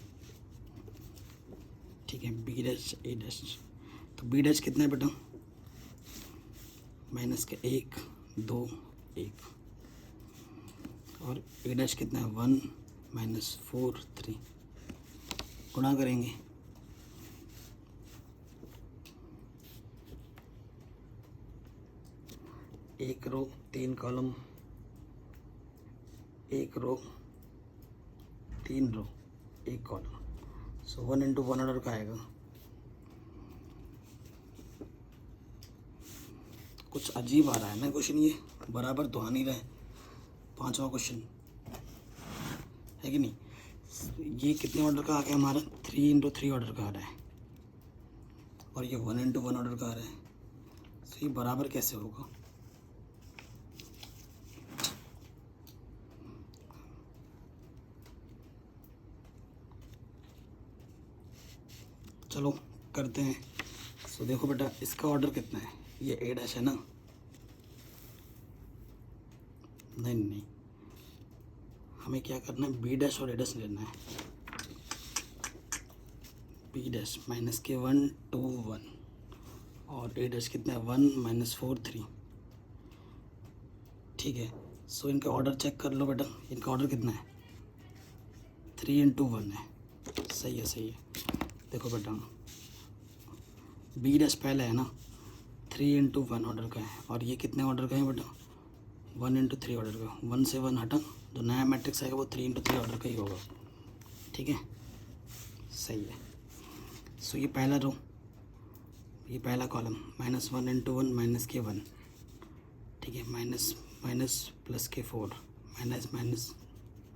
ठीक है, बी डैश ए डैश। तो बी डैश कितना है बेटा, -1 2 1, और ए डैश कितना है 1 -4 3। गुणा करेंगे, एक रो 3 कॉलम, एक रो 3 रो 1 कॉलम। सो 1 इंटू 1 ऑर्डर का आएगा। कुछ अजीब आ रहा है ना क्वेश्चन, ये बराबर तो आ नहीं रहा है। 5वां क्वेश्चन है कि नहीं। ये कितने ऑर्डर का आ गया हमारा, 3 इंटू 3 ऑर्डर का आ रहा है, और ये 1 इंटू 1 ऑर्डर का आ रहा है। तो ये बराबर कैसे होगा। चलो करते हैं। सो देखो बेटा, इसका ऑर्डर कितना है, ये ए डैश है ना, नहीं, हमें क्या करना है, बी डैश और ए डैश लेना है। बी डैश माइनस के 1 2 1 और ए डैश कितना है 1 माइनस 4 3। ठीक है। सो इनका ऑर्डर चेक कर लो बेटा, इनका ऑर्डर कितना है 3 इंटू 1 है। सही है। देखो बेटा, बी डैश पहले है ना, 3 इंटू 1 ऑर्डर का है, और ये कितने ऑर्डर का है बेटा 1 इंटू 3 ऑर्डर का। 1 से 1 हटा, जो नया मैट्रिक्स आएगा वो 3 इंटू 3 ऑर्डर का ही होगा। ठीक है, सही है। सो ये पहला रो, ये पहला कॉलम -1 इंटू 1 माइनस के 1। ठीक है, माइनस माइनस प्लस के 4 माइनस माइनस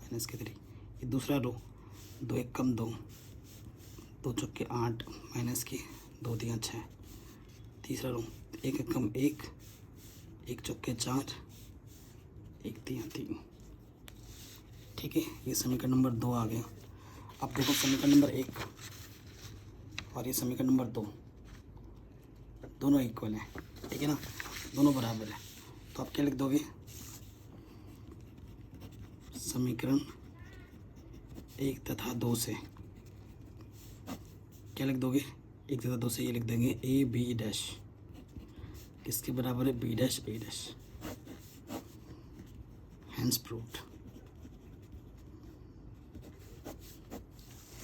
माइनस के 3। ये दूसरा रो, 2 1 कम 2, 2 चौके 8 माइनस के 2 3 6। तीसरा रो, 1 1 कम 1, 1 चौके 4, 1 3 3। ठीक है, ये समीकरण नंबर 2 आ गया। अब देखो समीकरण नंबर 1 और ये समीकरण नंबर 2 दोनों इक्वल हैं। ठीक है ना, दोनों बराबर है। तो आप क्या लिख दोगे, समीकरण 1 तथा 2 से क्या लिख दोगे, 1 तथा 2 से ये लिख देंगे ए बी डैश किसके बराबर है, B dash A dash. Hence proved.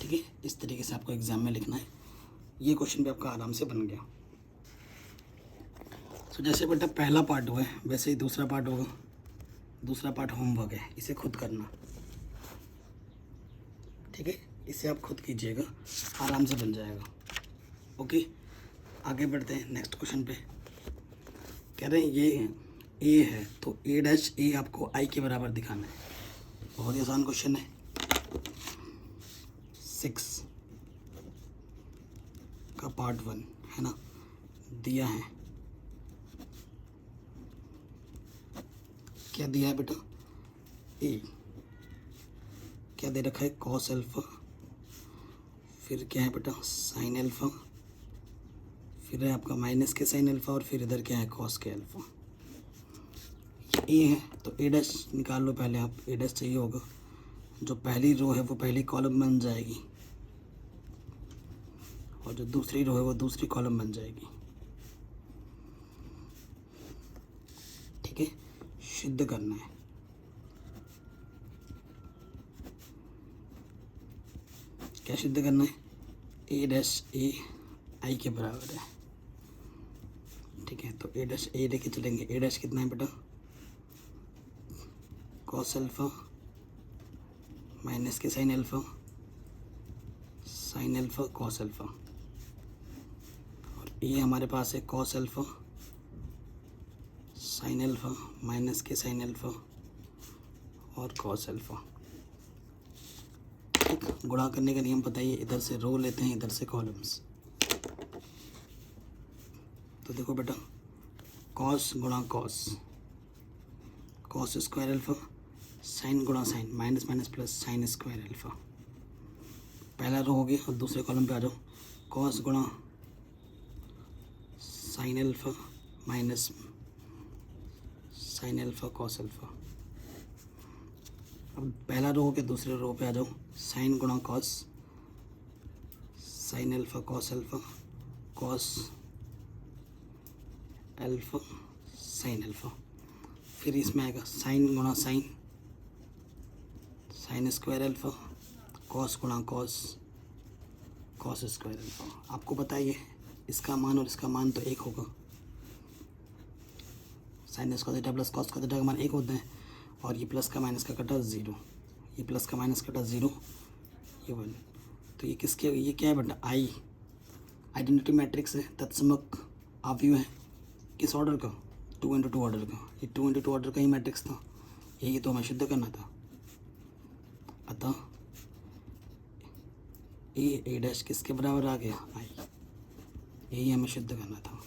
ठीक है, इस तरीके से आपको एग्जाम में लिखना है। ये क्वेश्चन भी आपका आराम से बन गया। तो जैसे बेटा पहला पार्ट हुआ है वैसे ही दूसरा पार्ट होगा। दूसरा पार्ट होमवर्क है, इसे खुद करना। ठीक है, इसे आप खुद कीजिएगा, आराम से बन जाएगा। ओके, आगे बढ़ते हैं नेक्स्ट क्वेश्चन पे। कह रहे हैं ये ए है तो ए डैश ए आपको आई के बराबर दिखाना है। बहुत ही आसान क्वेश्चन है। 6 का पार्ट 1 है ना, दिया है। क्या दिया है बेटा, ए क्या दे रखा है, कॉस अल्फा, फिर क्या है बेटा साइन अल्फा, फिर है आपका माइनस के साइन अल्फा, और फिर इधर क्या है कॉस के अल्फा। ए है तो ए डैश निकाल लो पहले आप। ए डैश चाहिए होगा, जो पहली रो है वो पहली कॉलम बन जाएगी, और जो दूसरी रो है वो दूसरी कॉलम बन जाएगी। ठीक है, सिद्ध करना है। क्या सिद्ध करना है, ए डैश ए आई के बराबर है। ठीक है, तो ए डैश ए लेके चलेंगे। ए डैश कितना है बेटा, कॉस अल्फा माइनस के sine alpha, sine alpha cos alpha, और ये हमारे पास है cos alpha sine alpha minus के साइन अल्फा और कॉस अल्फा। ठीक, गुणा करने का नियम बताइए, इधर से रो लेते हैं, इधर से कॉलम्स। तो देखो बेटा, कॉस गुणा cos, cos square alpha, sine गुणा sine, minus minus plus sine square alpha. पहला रो हो गया, और दूसरे कॉलम पे आ जाओ, कॉस गुणा sine alpha minus sign alpha cos alpha. अब पहला रो हो के दूसरे रो पे आ जाओ, साइन गुणा cos, sine alpha cos alpha, cos alpha sine alpha. फिर इसमें आएगा साइन गुणा sine, sine square alpha, cos गुणा कॉस, कॉस स्क्वायर अल्फा। आपको बताइए इसका मान और इसका मान तो एक होगा। Sine square theta plus cos square theta का मान 1 होता है, और ये प्लस का माइनस का कटा 0, ये प्लस का माइनस कटा 0, ये 1। तो ये किसके, ये क्या है बेटा, आई आइडेंटिटी मैट्रिक्स है, तत्समक अवयव है किस ऑर्डर का, 2×2 ऑर्डर का। ये 2×2 ऑर्डर का ही मैट्रिक्स था, यही तो हमें सिद्ध करना था। अतः ए डैश किसके बराबर आ गया, आई, यही हमें सिद्ध करना था।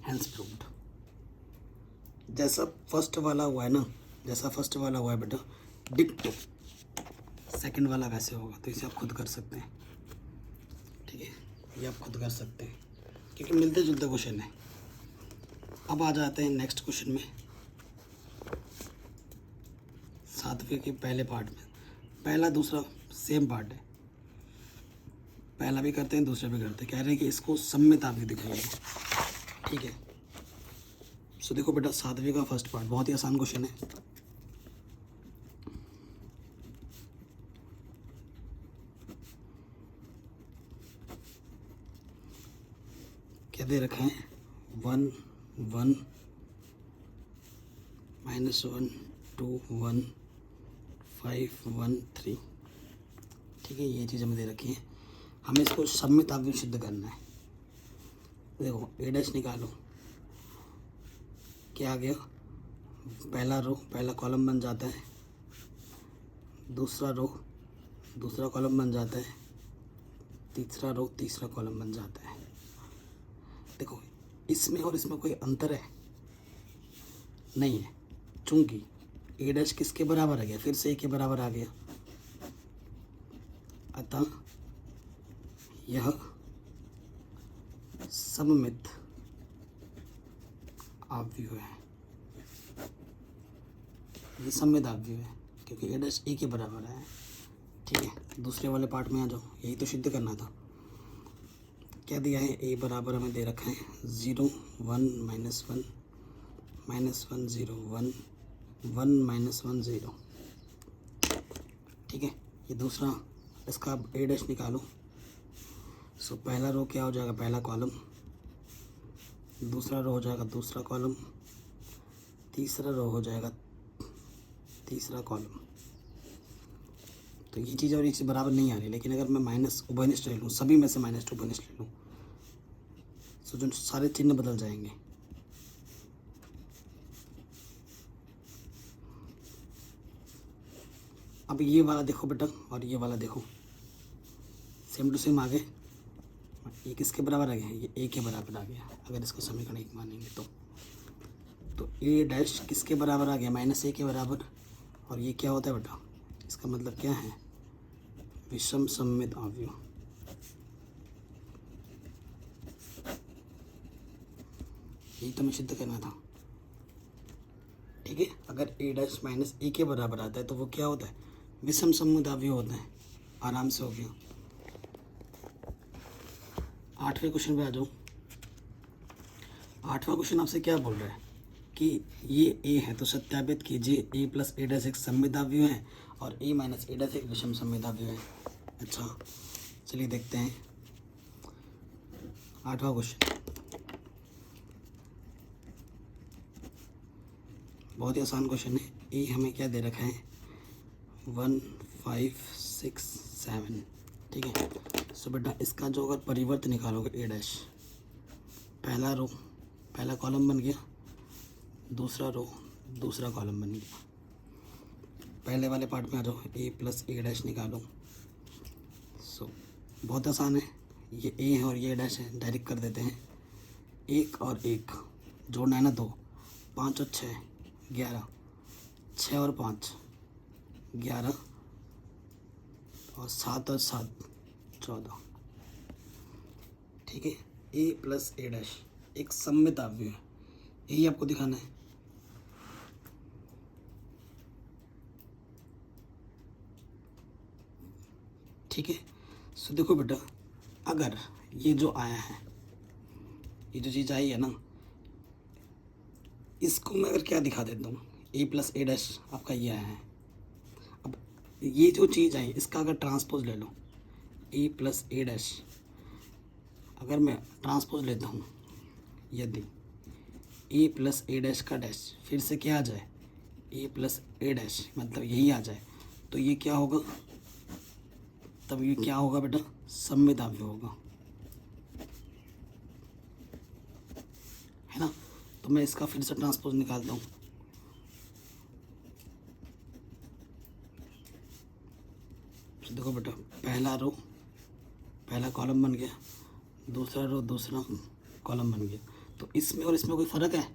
Hence proved. जैसा फर्स्ट वाला हुआ है ना, जैसा फर्स्ट वाला हुआ है बेटा, डिक्टो सेकंड वाला वैसे होगा। तो इसे आप खुद कर सकते हैं, ठीक है, ये आप खुद कर सकते हैं क्योंकि मिलते जुलते क्वेश्चन है। अब आ जाते हैं नेक्स्ट क्वेश्चन में, 7वें के पहले पार्ट में। पहला दूसरा सेम पार्ट है, पहला भी करते हैं दूसरा भी करते हैं। कह रहे हैं कि इसको सम्मित आवेग दिखाइए, ठीक है। सो देखो बेटा, 7वें का फर्स्ट पार्ट बहुत ही आसान क्वेश्चन है। क्या दे रखा है, 1 1 -1 2 1 5 1 3, ठीक है। ये चीज़ हमें दे रखी है, हमें इसको सम्मित आवेग सिद्ध करना है। देखो ए डैश निकालो, क्या आ गया, पहला रो पहला कॉलम बन जाता है, दूसरा रो दूसरा कॉलम बन जाता है, तीसरा रो तीसरा कॉलम बन जाता है। देखो इसमें और इसमें कोई अंतर है नहीं है, चूंकि ए डैश किसके बराबर आ गया, फिर से ए के बराबर आ गया, अतः यह सममित अवयव है, ये सममित अवयव है क्योंकि ए डैश ए के बराबर है, ठीक है। दूसरे वाले पार्ट में आ जाओ, यही तो सिद्ध करना था। क्या दिया है, ए बराबर हमें दे रखा है 0 1 -1 -1 0 1 1 -1 0, ठीक है। ये दूसरा, इसका आप ए डैश निकालो। सो पहला रो क्या हो जाएगा, पहला कॉलम, दूसरा रो हो जाएगा दूसरा कॉलम, तीसरा रो हो जाएगा तीसरा कॉलम। तो ये चीज़ और इससे बराबर नहीं आ रही, लेकिन अगर मैं माइनस उभयनिष्ठ ले लूँ, सभी में से -2 उभयनिष्ठ ले लूँ, तो जो सारे चिन्ह बदल जाएंगे। अब ये वाला देखो बेटा और ये वाला देखो, सेम टू सेम आ गए। ये किसके बराबर आ गया, ये ए के बराबर आ गया अगर इसको समीकरण 1 मानेंगे तो ए डैश किसके बराबर आ गया, -a के बराबर। और ये क्या होता है बेटा, इसका मतलब क्या है, विषम सममित अवयव। यही तो हमें सिद्ध करना था, ठीक है। अगर ए डैश -a के बराबर आता है तो वो क्या होता है, विषम सममित अवयव होता है। आराम से हो गया। 8वें क्वेश्चन पे आ जाओ। 8वां क्वेश्चन आपसे क्या बोल रहा है कि ये ए है तो सत्यापित कीजिए ए प्लस ए डैश एक सममित अवयव है और ए माइनस ए डैश एक विषम सममित अवयव है। अच्छा चलिए देखते हैं 8वां क्वेश्चन। बहुत ही आसान क्वेश्चन है। ए हमें क्या दे रखा है, 1 5 6 7, ठीक है। सो बेटा इसका जो अगर परिवर्त निकालोगे ए डैश, पहला रो पहला कॉलम बन गया, दूसरा रो दूसरा कॉलम बन गया। पहले वाले पार्ट में आ जाओ, ए प्लस ए डैश निकालो। सो बहुत आसान है, ये ए है और ये डैश है, डायरेक्ट कर देते हैं। 1 और 1 जोड़ना है ना, 2 5 और 6 11, 6 और 5 11 और 7 और 7 14, ठीक है। ए प्लस ए डैश एक सममित अवयव है, यही आपको दिखाना है। ठीक है। सो देखो बेटा, अगर ये जो आया है, ये जो चीज़ आई है ना, इसको मैं अगर क्या दिखा देता हूँ, ए प्लस ए डैश आपका ये आया है। अब ये जो चीज़ आई इसका अगर ट्रांसपोज ले लो, ए प्लस ए डैश, अगर मैं ट्रांसपोज लेता हूँ, यदि ए प्लस ए डैश का डैश फिर से क्या आ जाए, ए प्लस ए डैश मतलब यही आ जाए, तो ये क्या होगा, तब ये क्या होगा बेटा, सममित अवयव होगा, है ना। तो मैं इसका फिर से ट्रांसपोज निकालता हूँ। तो देखो बेटा, पहला रो पहला कॉलम बन गया, दूसरा रो दूसरा कॉलम बन गया। तो इसमें और इसमें कोई फ़र्क है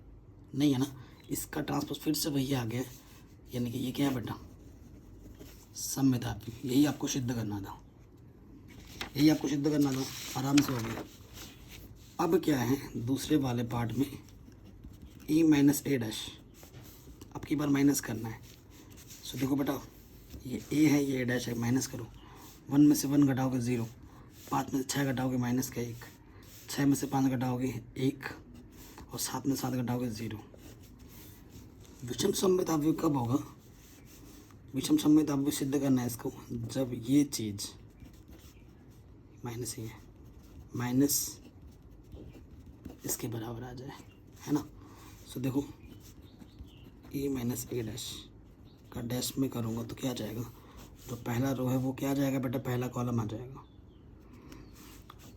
नहीं, है ना। इसका ट्रांसपोज फिर से वही आ गया, यानी कि ये क्या है बेटा, सममित अवयव। यही आपको सिद्ध करना था, यही आपको सिद्ध करना था, आराम से हो गया। अब क्या है, दूसरे वाले पार्ट में ए माइनस ए डैश, अब की बार माइनस करना है। सो देखो बेटा, ये ए है, ये ए डैश है, माइनस करो। 1 में से 1 घटाओगे 0, 5 में से 6 घटाओगे माइनस का 1, 6 में से 5 घटाओगे 1, और 7 में 7 घटाओगे 0। विषम सममित अवयव कब होगा, विषम सममित अवयव सिद्ध करना है इसको, जब ये चीज़ माइनस ही है, माइनस इसके बराबर आ जाए, है ना। सो देखो, ए माइनस ए डैश का डैश में करूँगा तो क्या आ जाएगा, जो पहला रो है वो क्या आ जाएगा बेटा, पहला कॉलम आ जाएगा,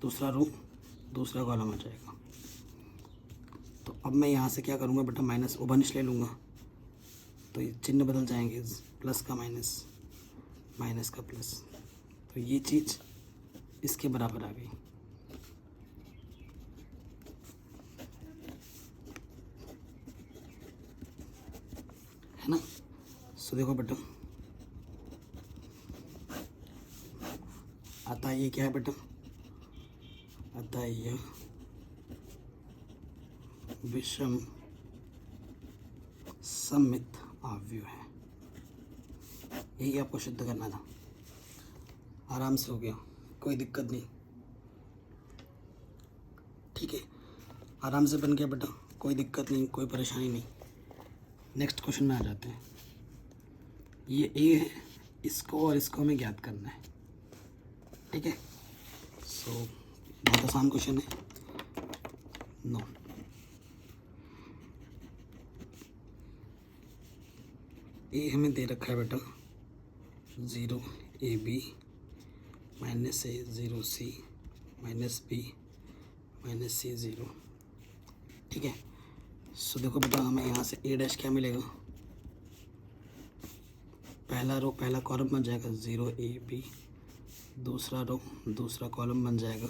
दूसरा रो दूसरा कॉलम आ जाएगा। तो अब मैं यहाँ से क्या करूँगा बेटा, माइनस उभनिश ले लूँगा, तो ये चिन्ह बदल जाएंगे, प्लस का माइनस, माइनस का प्लस, तो ये चीज़ इसके बराबर आ गई, है ना। सो देखो बेटा, अतः ये क्या है बेटा, अतः यह विषम सममित अवयव है। यही आपको सिद्ध करना था, आराम से हो गया, कोई दिक्कत नहीं, ठीक है, आराम से बन गया बेटा, कोई दिक्कत नहीं, कोई परेशानी नहीं। नेक्स्ट क्वेश्चन में आ जाते हैं। ये ए है, इसको और इसको हमें ज्ञात करना है, ठीक है। सो बहुत आसान क्वेश्चन है, नो। ए हमें दे रखा है बेटा 0 AB माइनस ए 0 C minus B minus C 0, ठीक है। सो देखो बेटा, हमें यहाँ से ए डैश क्या मिलेगा, पहला रो पहला कॉलम बन जाएगा 0 AB, दूसरा रो दूसरा कॉलम बन जाएगा,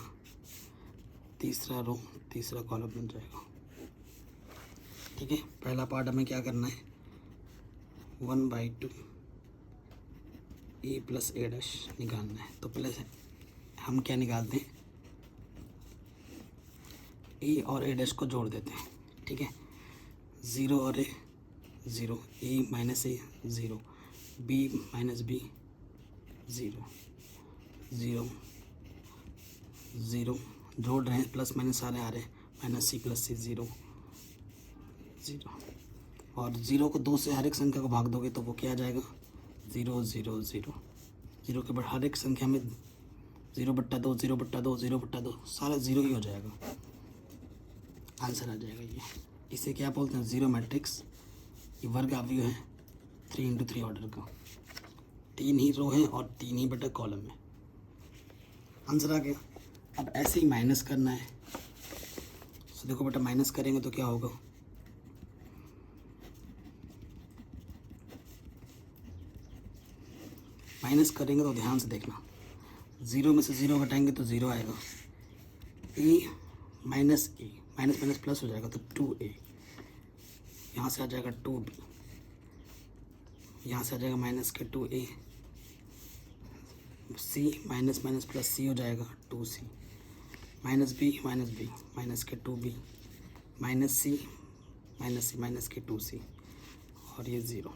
तीसरा रो तीसरा कॉलम बन जाएगा, ठीक है। पहला पार्ट हमें क्या करना है, 1/2 ए प्लस ए डैश निकालना है। तो प्लस हम क्या निकालते हैं, ए और ए डैश को जोड़ देते हैं, ठीक है। 0 और ए 0, ए माइनस ए 0, बी माइनस बी 0, 0 0 जोड़ रहे हैं, प्लस माइनस सारे आ रहे हैं, माइनस सी प्लस सी 0 0, और 0 को 2 से हर एक संख्या को भाग दोगे तो वो क्या आ जाएगा, 0 0 0 0 के बाद हर एक संख्या में 0/2 0/2 0/2 सारा 0 ही हो जाएगा, आंसर आ जाएगा ये। इसे क्या बोलते हैं, जीरो मैट्रिक्स। ये वर्ग अवयव है 3x3 ऑर्डर का, 3 ही रो है और 3 ही बेटा कॉलम है, आंसर आ गया। अब ऐसे ही माइनस करना है। तो देखो बेटा, माइनस करेंगे तो क्या होगा, माइनस करेंगे तो ध्यान से देखना, 0 में से 0 घटाएंगे तो 0 आएगा, ए माइनस ए, माइनस माइनस प्लस हो जाएगा तो 2a, यहाँ से आ जाएगा 2b, यहाँ से आ जाएगा माइनस के 2a, c minus minus plus c हो जाएगा 2c, माइनस b माइनस के 2b, माइनस c माइनस के 2c, और ये 0।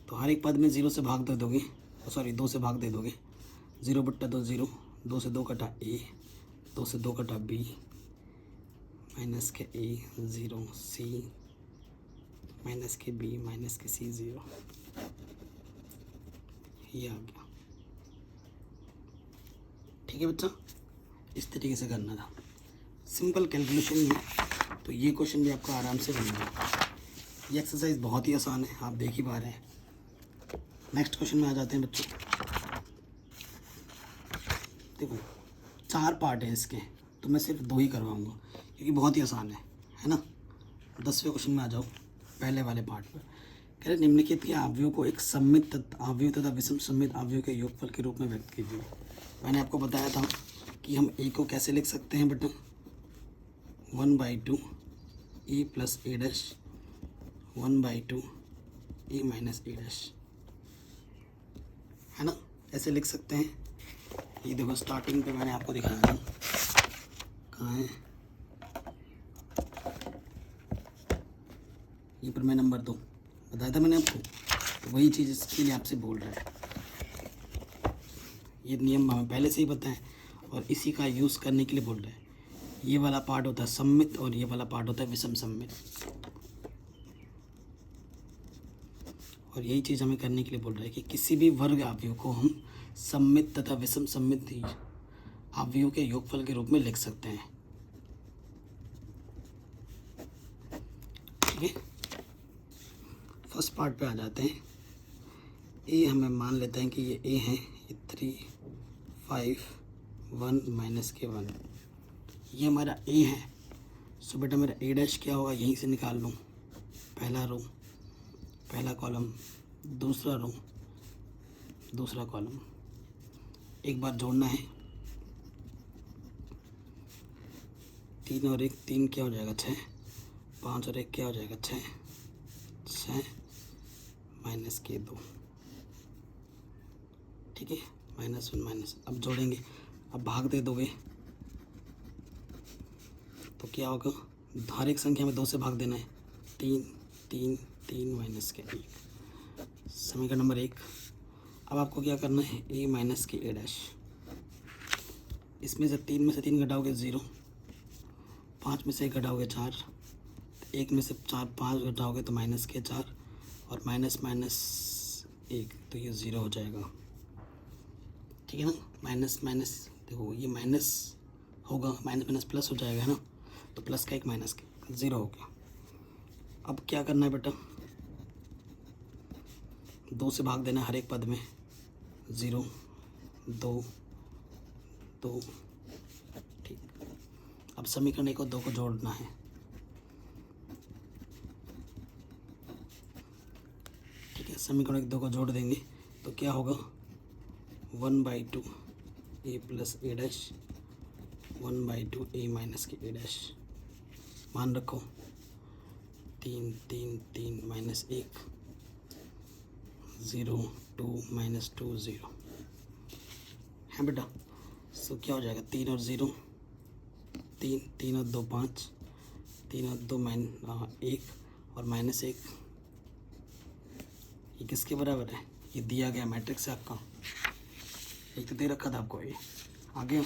तो हर एक पद में 0 से भाग दे दोगे, सॉरी 2 से भाग दे दोगे, 0/2 0, 2 से 2 कटा a, 2 से 2 कटा b, माइनस के a 0 c माइनस के b माइनस के c 0, ये आ गया, ठीक है बच्चा। इस तरीके से करना था, सिंपल कैलकुलेशन है। तो ये क्वेश्चन भी आपका आराम से बनेगा। ये एक्सरसाइज बहुत ही आसान है, आप देख ही पा रहे हैं। नेक्स्ट क्वेश्चन में आ जाते हैं बच्चों। देखो 4 पार्ट हैं इसके, तो मैं सिर्फ 2 ही करवाऊँगा क्योंकि बहुत ही आसान है ना। 10वें क्वेश्चन में आ जाओ, पहले वाले पार्ट पर। कह रहे निम्नलिखित के अवयवों को एक सममित अवयव तथा विषम सममित अवयव के योगफल के रूप में व्यक्त कीजिए। मैंने आपको बताया था कि हम ए को कैसे लिख सकते हैं बेटा, 1/2 ए प्लस ए डैश 1/2 ए माइनस ए डैश, है ना, ऐसे लिख सकते हैं। ये देखो स्टार्टिंग पे मैंने आपको दिखाया था, कहाँ है ये पर मैं नंबर 2 बताया था मैंने आपको, तो वही चीज़ इसके लिए आपसे बोल रहा है। ये नियम हमें पहले से ही पता है और इसी का यूज़ करने के लिए बोल रहे हैं। ये वाला पार्ट होता है सममित और ये वाला पार्ट होता है विषम सममित, और यही चीज़ हमें करने के लिए बोल रहा है कि किसी भी वर्ग अवयव को हम सममित तथा विषम सममित अवयव के योगफल के रूप में लिख सकते हैं। ठीक है, फर्स्ट पार्ट पे आ जाते हैं। ए हमें मान लेते हैं कि ये ए है, ये 3 5 1 माइनस के 1, ये हमारा ए है। सो बेटा मेरा ए डैश क्या होगा, यहीं से निकाल लूँ। पहला रो, पहला कॉलम, दूसरा रो, दूसरा कॉलम, एक बार जोड़ना है। 3 और 1 3 क्या हो जाएगा 6, 5 और 1 क्या हो जाएगा 6 6 माइनस के 2, ठीक है, -1 माइनस। अब जोड़ेंगे, अब भाग दे दोगे तो क्या होगा, हर एक संख्या में 2 से भाग देना है। 3 3 3 माइनस के 1, समीकरण नंबर 1। अब आपको क्या करना है, ए माइनस के ए डैश, इसमें से 3 में से 3 घटाओगे 0, 5 में से 1 घटाओगे 4, 1 में से 5 घटाओगे तो माइनस के 4, और माइनस माइनस 1 तो ये 0 हो जाएगा। ठीक है ना, माइनस माइनस देखो ये माइनस होगा, माइनस माइनस प्लस हो जाएगा, है ना, तो प्लस का 1 माइनस का 0 हो गया। अब क्या करना है बेटा, 2 से भाग देना है हर एक पद में, 0 2 2, ठीक। अब समीकरण 1 और 2 को जोड़ना है। ठीक है, समीकरण 1 2 को जोड़ देंगे तो क्या होगा, 1/2 ए प्लस ए डैश 1/2 ए माइनस के ए डैश, मान रखो 3 3 3 माइनस 1 0 2 माइनस 2 0 है बेटा। सो क्या हो जाएगा, 3 और 0 3 3 और 2 5, 3 और 2 1 और माइनस 1, ये किसके बराबर है, ये दिया गया मैट्रिक्स है आपका, यही तो दे रखा था आपको, ये आ गया,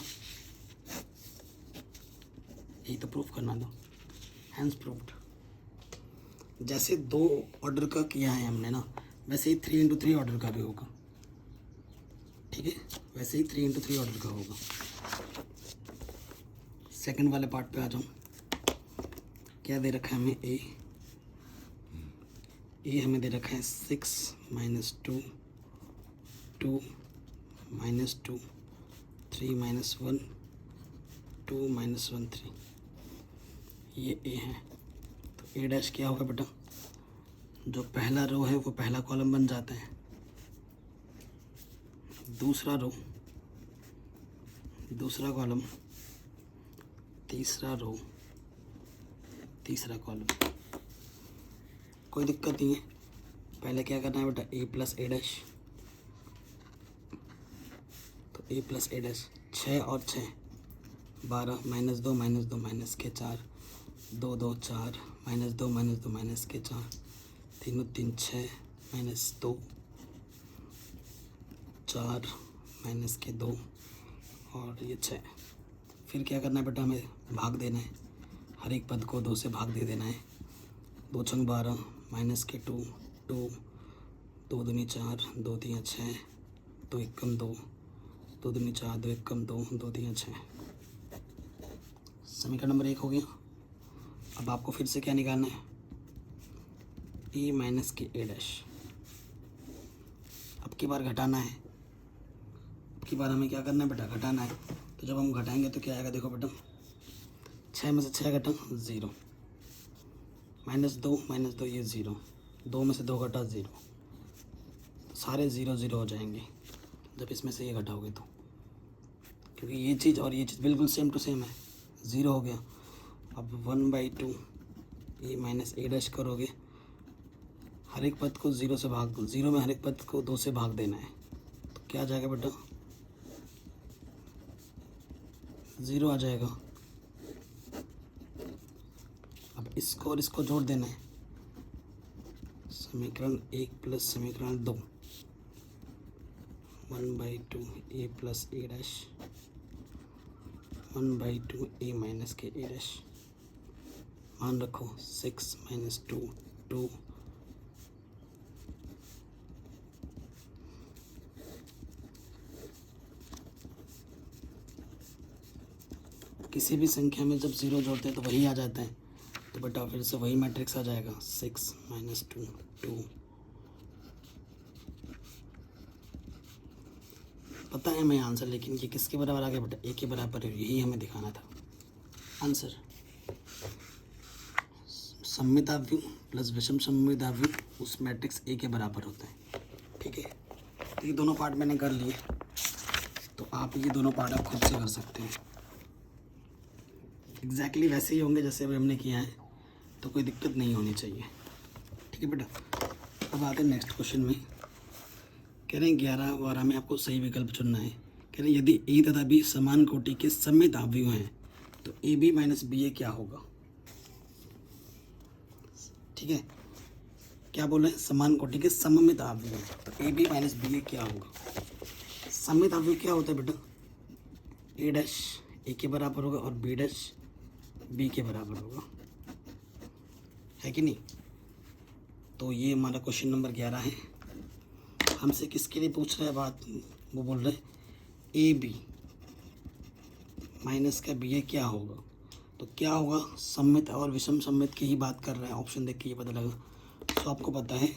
यही तो प्रूफ करना दो, हैंस प्रूफ्ड। जैसे 2 ऑर्डर का किया है हमने ना, वैसे ही 3×3 ऑर्डर का भी होगा। ठीक है, वैसे ही 3×3 ऑर्डर का होगा। सेकंड वाले पार्ट पे आ जाऊँ, क्या दे रखा है हमें, ए हमें दे रखा है 6 माइनस 2 2 माइनस 2 3 माइनस 1 2 माइनस 1 3, ये ए है। तो ए डैश क्या होगा बेटा, जो पहला रो है वो पहला कॉलम बन जाता है, दूसरा रो दूसरा कॉलम, तीसरा रो तीसरा कॉलम, कोई दिक्कत नहीं है। पहले क्या करना है बेटा, ए प्लस ए डैश, तो ए प्लस ए डैश 6 और 6 12 -2 -2 माइनस के 4 2 2 4 -2 -2 माइनस के 4 3 3 6 -2 4 माइनस के 2 और ये 6। फिर क्या करना है बेटा, हमें भाग देना है, हर एक पद को 2 से भाग दे देना है। 2 छंग 12 माइनस के 2 2 2 दूनी 4 2 3 6 2 एकम 2 2 दूनी 4 2 एकम 2 2 3 6, समीकरण नंबर 1 हो गया। अब आपको फिर से क्या निकालना है, ए माइनस के ए डैश। अब की बार घटाना है, अब की बार हमें क्या करना है बेटा, घटाना है। तो जब हम घटाएंगे तो क्या आएगा, देखो बेटा 6 में से 6 घटा 0, -2 ये 0, 2 में से 2 घटा 0, तो सारे 0 0 हो जाएंगे जब इसमें से ये घटाओगे तो, क्योंकि ये चीज़ और ये चीज़ बिल्कुल सेम टू सेम है, 0 हो गया। अब 1/2 ए माइनस ए डैश करोगे, हर एक पद को 0 से भाग दो, 0 में हर एक पद को 2 से भाग देना है, तो क्या आ जाएगा बेटा, 0 आ जाएगा। अब इसको और इसको जोड़ देना है, समीकरण 1 प्लस समीकरण 2, 1/2 ए प्लस ए डैश 1/2 ए माइनस के ए डैश, मान रखो 6 - 2 2, किसी भी संख्या में जब 0 जोड़ते हैं तो वही आ जाता है, तो बेटा फिर से वही मैट्रिक्स आ जाएगा, 6 - 2 2। पता है मैं आंसर, लेकिन ये किसके बराबर आ गया बेटा, ए के बराबर है, यही हमें दिखाना था आंसर। सममिताव्यु प्लस विषम सममिताव्यु उस मैट्रिक्स ए के बराबर होता है, ठीक है। तो ये दोनों पार्ट मैंने कर लिए, तो आप ये दोनों पार्ट आप खुद से कर सकते हैं, एग्जैक्टली वैसे ही होंगे जैसे अभी हमने किया है, तो कोई दिक्कत नहीं होनी चाहिए, ठीक है बेटा। अब आते हैं नेक्स्ट क्वेश्चन में, कह रहे हैं 11-12 में आपको सही विकल्प चुनना है। कह रहे हैं यदि ए तथा बी समान कोटि के सममित अवयव हैं तो ए बी माइनस बी ए क्या होगा, ठीक है। क्या बोल रहे हैं, समान कोटि के सममित अवयव हैं तो ए बी माइनस बी ए क्या होगा। सममित अवयव क्या होता है बेटा, ए डैश ए के बराबर होगा और बी डैश बी के बराबर होगा, है कि नहीं। तो ये हमारा क्वेश्चन नंबर 11 है। हमसे किसके लिए पूछ रहा है बात, वो बोल रहे हैं ए बी माइनस का बी ए क्या होगा। तो क्या होगा, सममित और विषम सममित की ही बात कर रहे हैं, ऑप्शन देख के ये पता लगा। तो आपको पता है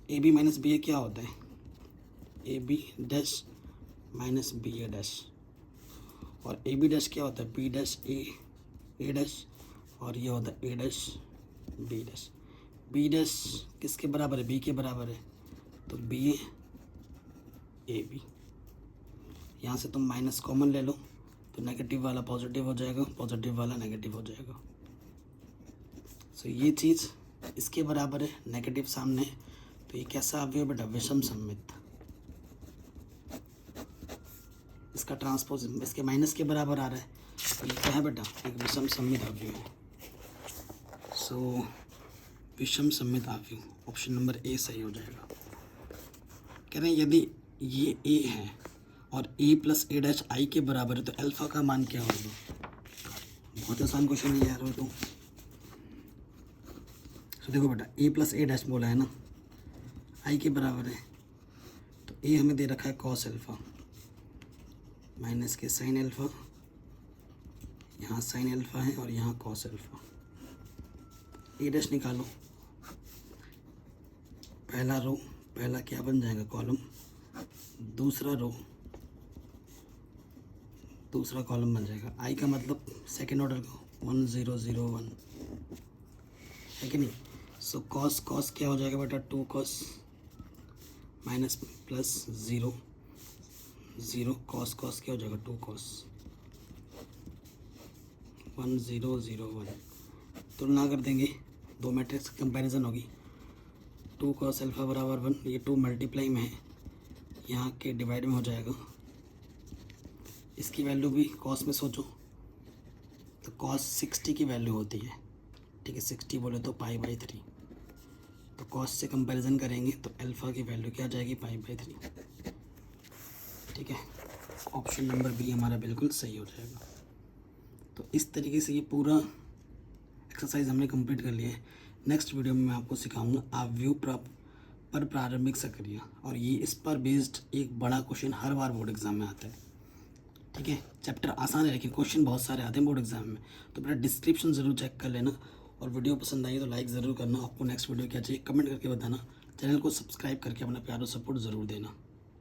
A B minus B A क्या होता है, A B dash minus B A dash, और ए बी डैश क्या होता है, बी डैश ए डैश, और ये होता है A dash B dash. B dash किसके बराबर है, बी के बराबर है, तो बी ए बी। यहाँ से तुम माइनस कॉमन ले लो तो नेगेटिव वाला पॉजिटिव हो जाएगा, पॉजिटिव वाला नेगेटिव हो जाएगा। सो ये चीज़ इसके बराबर है, नेगेटिव सामने है, तो ये कैसा अवयव बेटा, विषम सममित। इसका ट्रांसपोज इसके माइनस के बराबर आ रहा है, तो ये क्या है बेटा, एक विषम सममित अवयव है। सो विषम सममित अवयव, ऑप्शन नंबर ए सही हो जाएगा। कह रहे हैं यदि ये ए है और ए प्लस ए डैश आई के बराबर है तो अल्फा का मान क्या होगा। बहुत आसान क्वेश्चन है यार वो तो देखो बेटा, ए प्लस ए डैश बोला है ना, आई के बराबर है, तो ए हमें दे रखा है कॉस अल्फा माइनस के साइन अल्फा, यहाँ साइन अल्फा है और यहाँ कॉस अल्फा। ए डैश निकालो, पहला रो, पहला क्या बन जाएगा कॉलम, दूसरा रो दूसरा कॉलम बन जाएगा। आई का मतलब सेकेंड ऑर्डर का 1 0 0 1, है कि नहीं। सो कॉस कॉस क्या हो जाएगा बेटा, 2 cos minus plus 0 0, cos cos क्या हो जाएगा, 2 कॉस, 1 0 0 1। तुलना कर देंगे, दो मैट्रिक्स कंपैरिजन होगी, 2 कॉस अल्फा बराबर 1, ये 2 मल्टीप्लाई में है, यहाँ के डिवाइड में हो जाएगा। इसकी वैल्यू भी कॉस में सोचो तो कॉस 60 की वैल्यू होती है, ठीक है, 60 बोले तो π/3, तो कॉस से कंपैरिजन करेंगे तो अल्फ़ा की वैल्यू क्या आ जाएगी, π/3, ठीक है। ऑप्शन नंबर बी हमारा बिल्कुल सही हो जाएगा। तो इस तरीके से ये पूरा एक्सरसाइज हमने कंप्लीट कर लिया है। नेक्स्ट वीडियो में मैं आपको सिखाऊंगा अवयव पर प्रारंभिक सक्रिया, और ये इस पर बेस्ड एक बड़ा क्वेश्चन हर बार बोर्ड एग्जाम में आता है, ठीक है। चैप्टर आसान है लेकिन क्वेश्चन बहुत सारे आते हैं बोर्ड एग्जाम में, तो मेरा डिस्क्रिप्शन ज़रूर चेक कर लेना, और वीडियो पसंद आई तो लाइक ज़रूर करना। आपको नेक्स्ट वीडियो क्या चाहिए कमेंट करके बताना। चैनल को सब्सक्राइब करके अपना प्यार और सपोर्ट ज़रूर देना।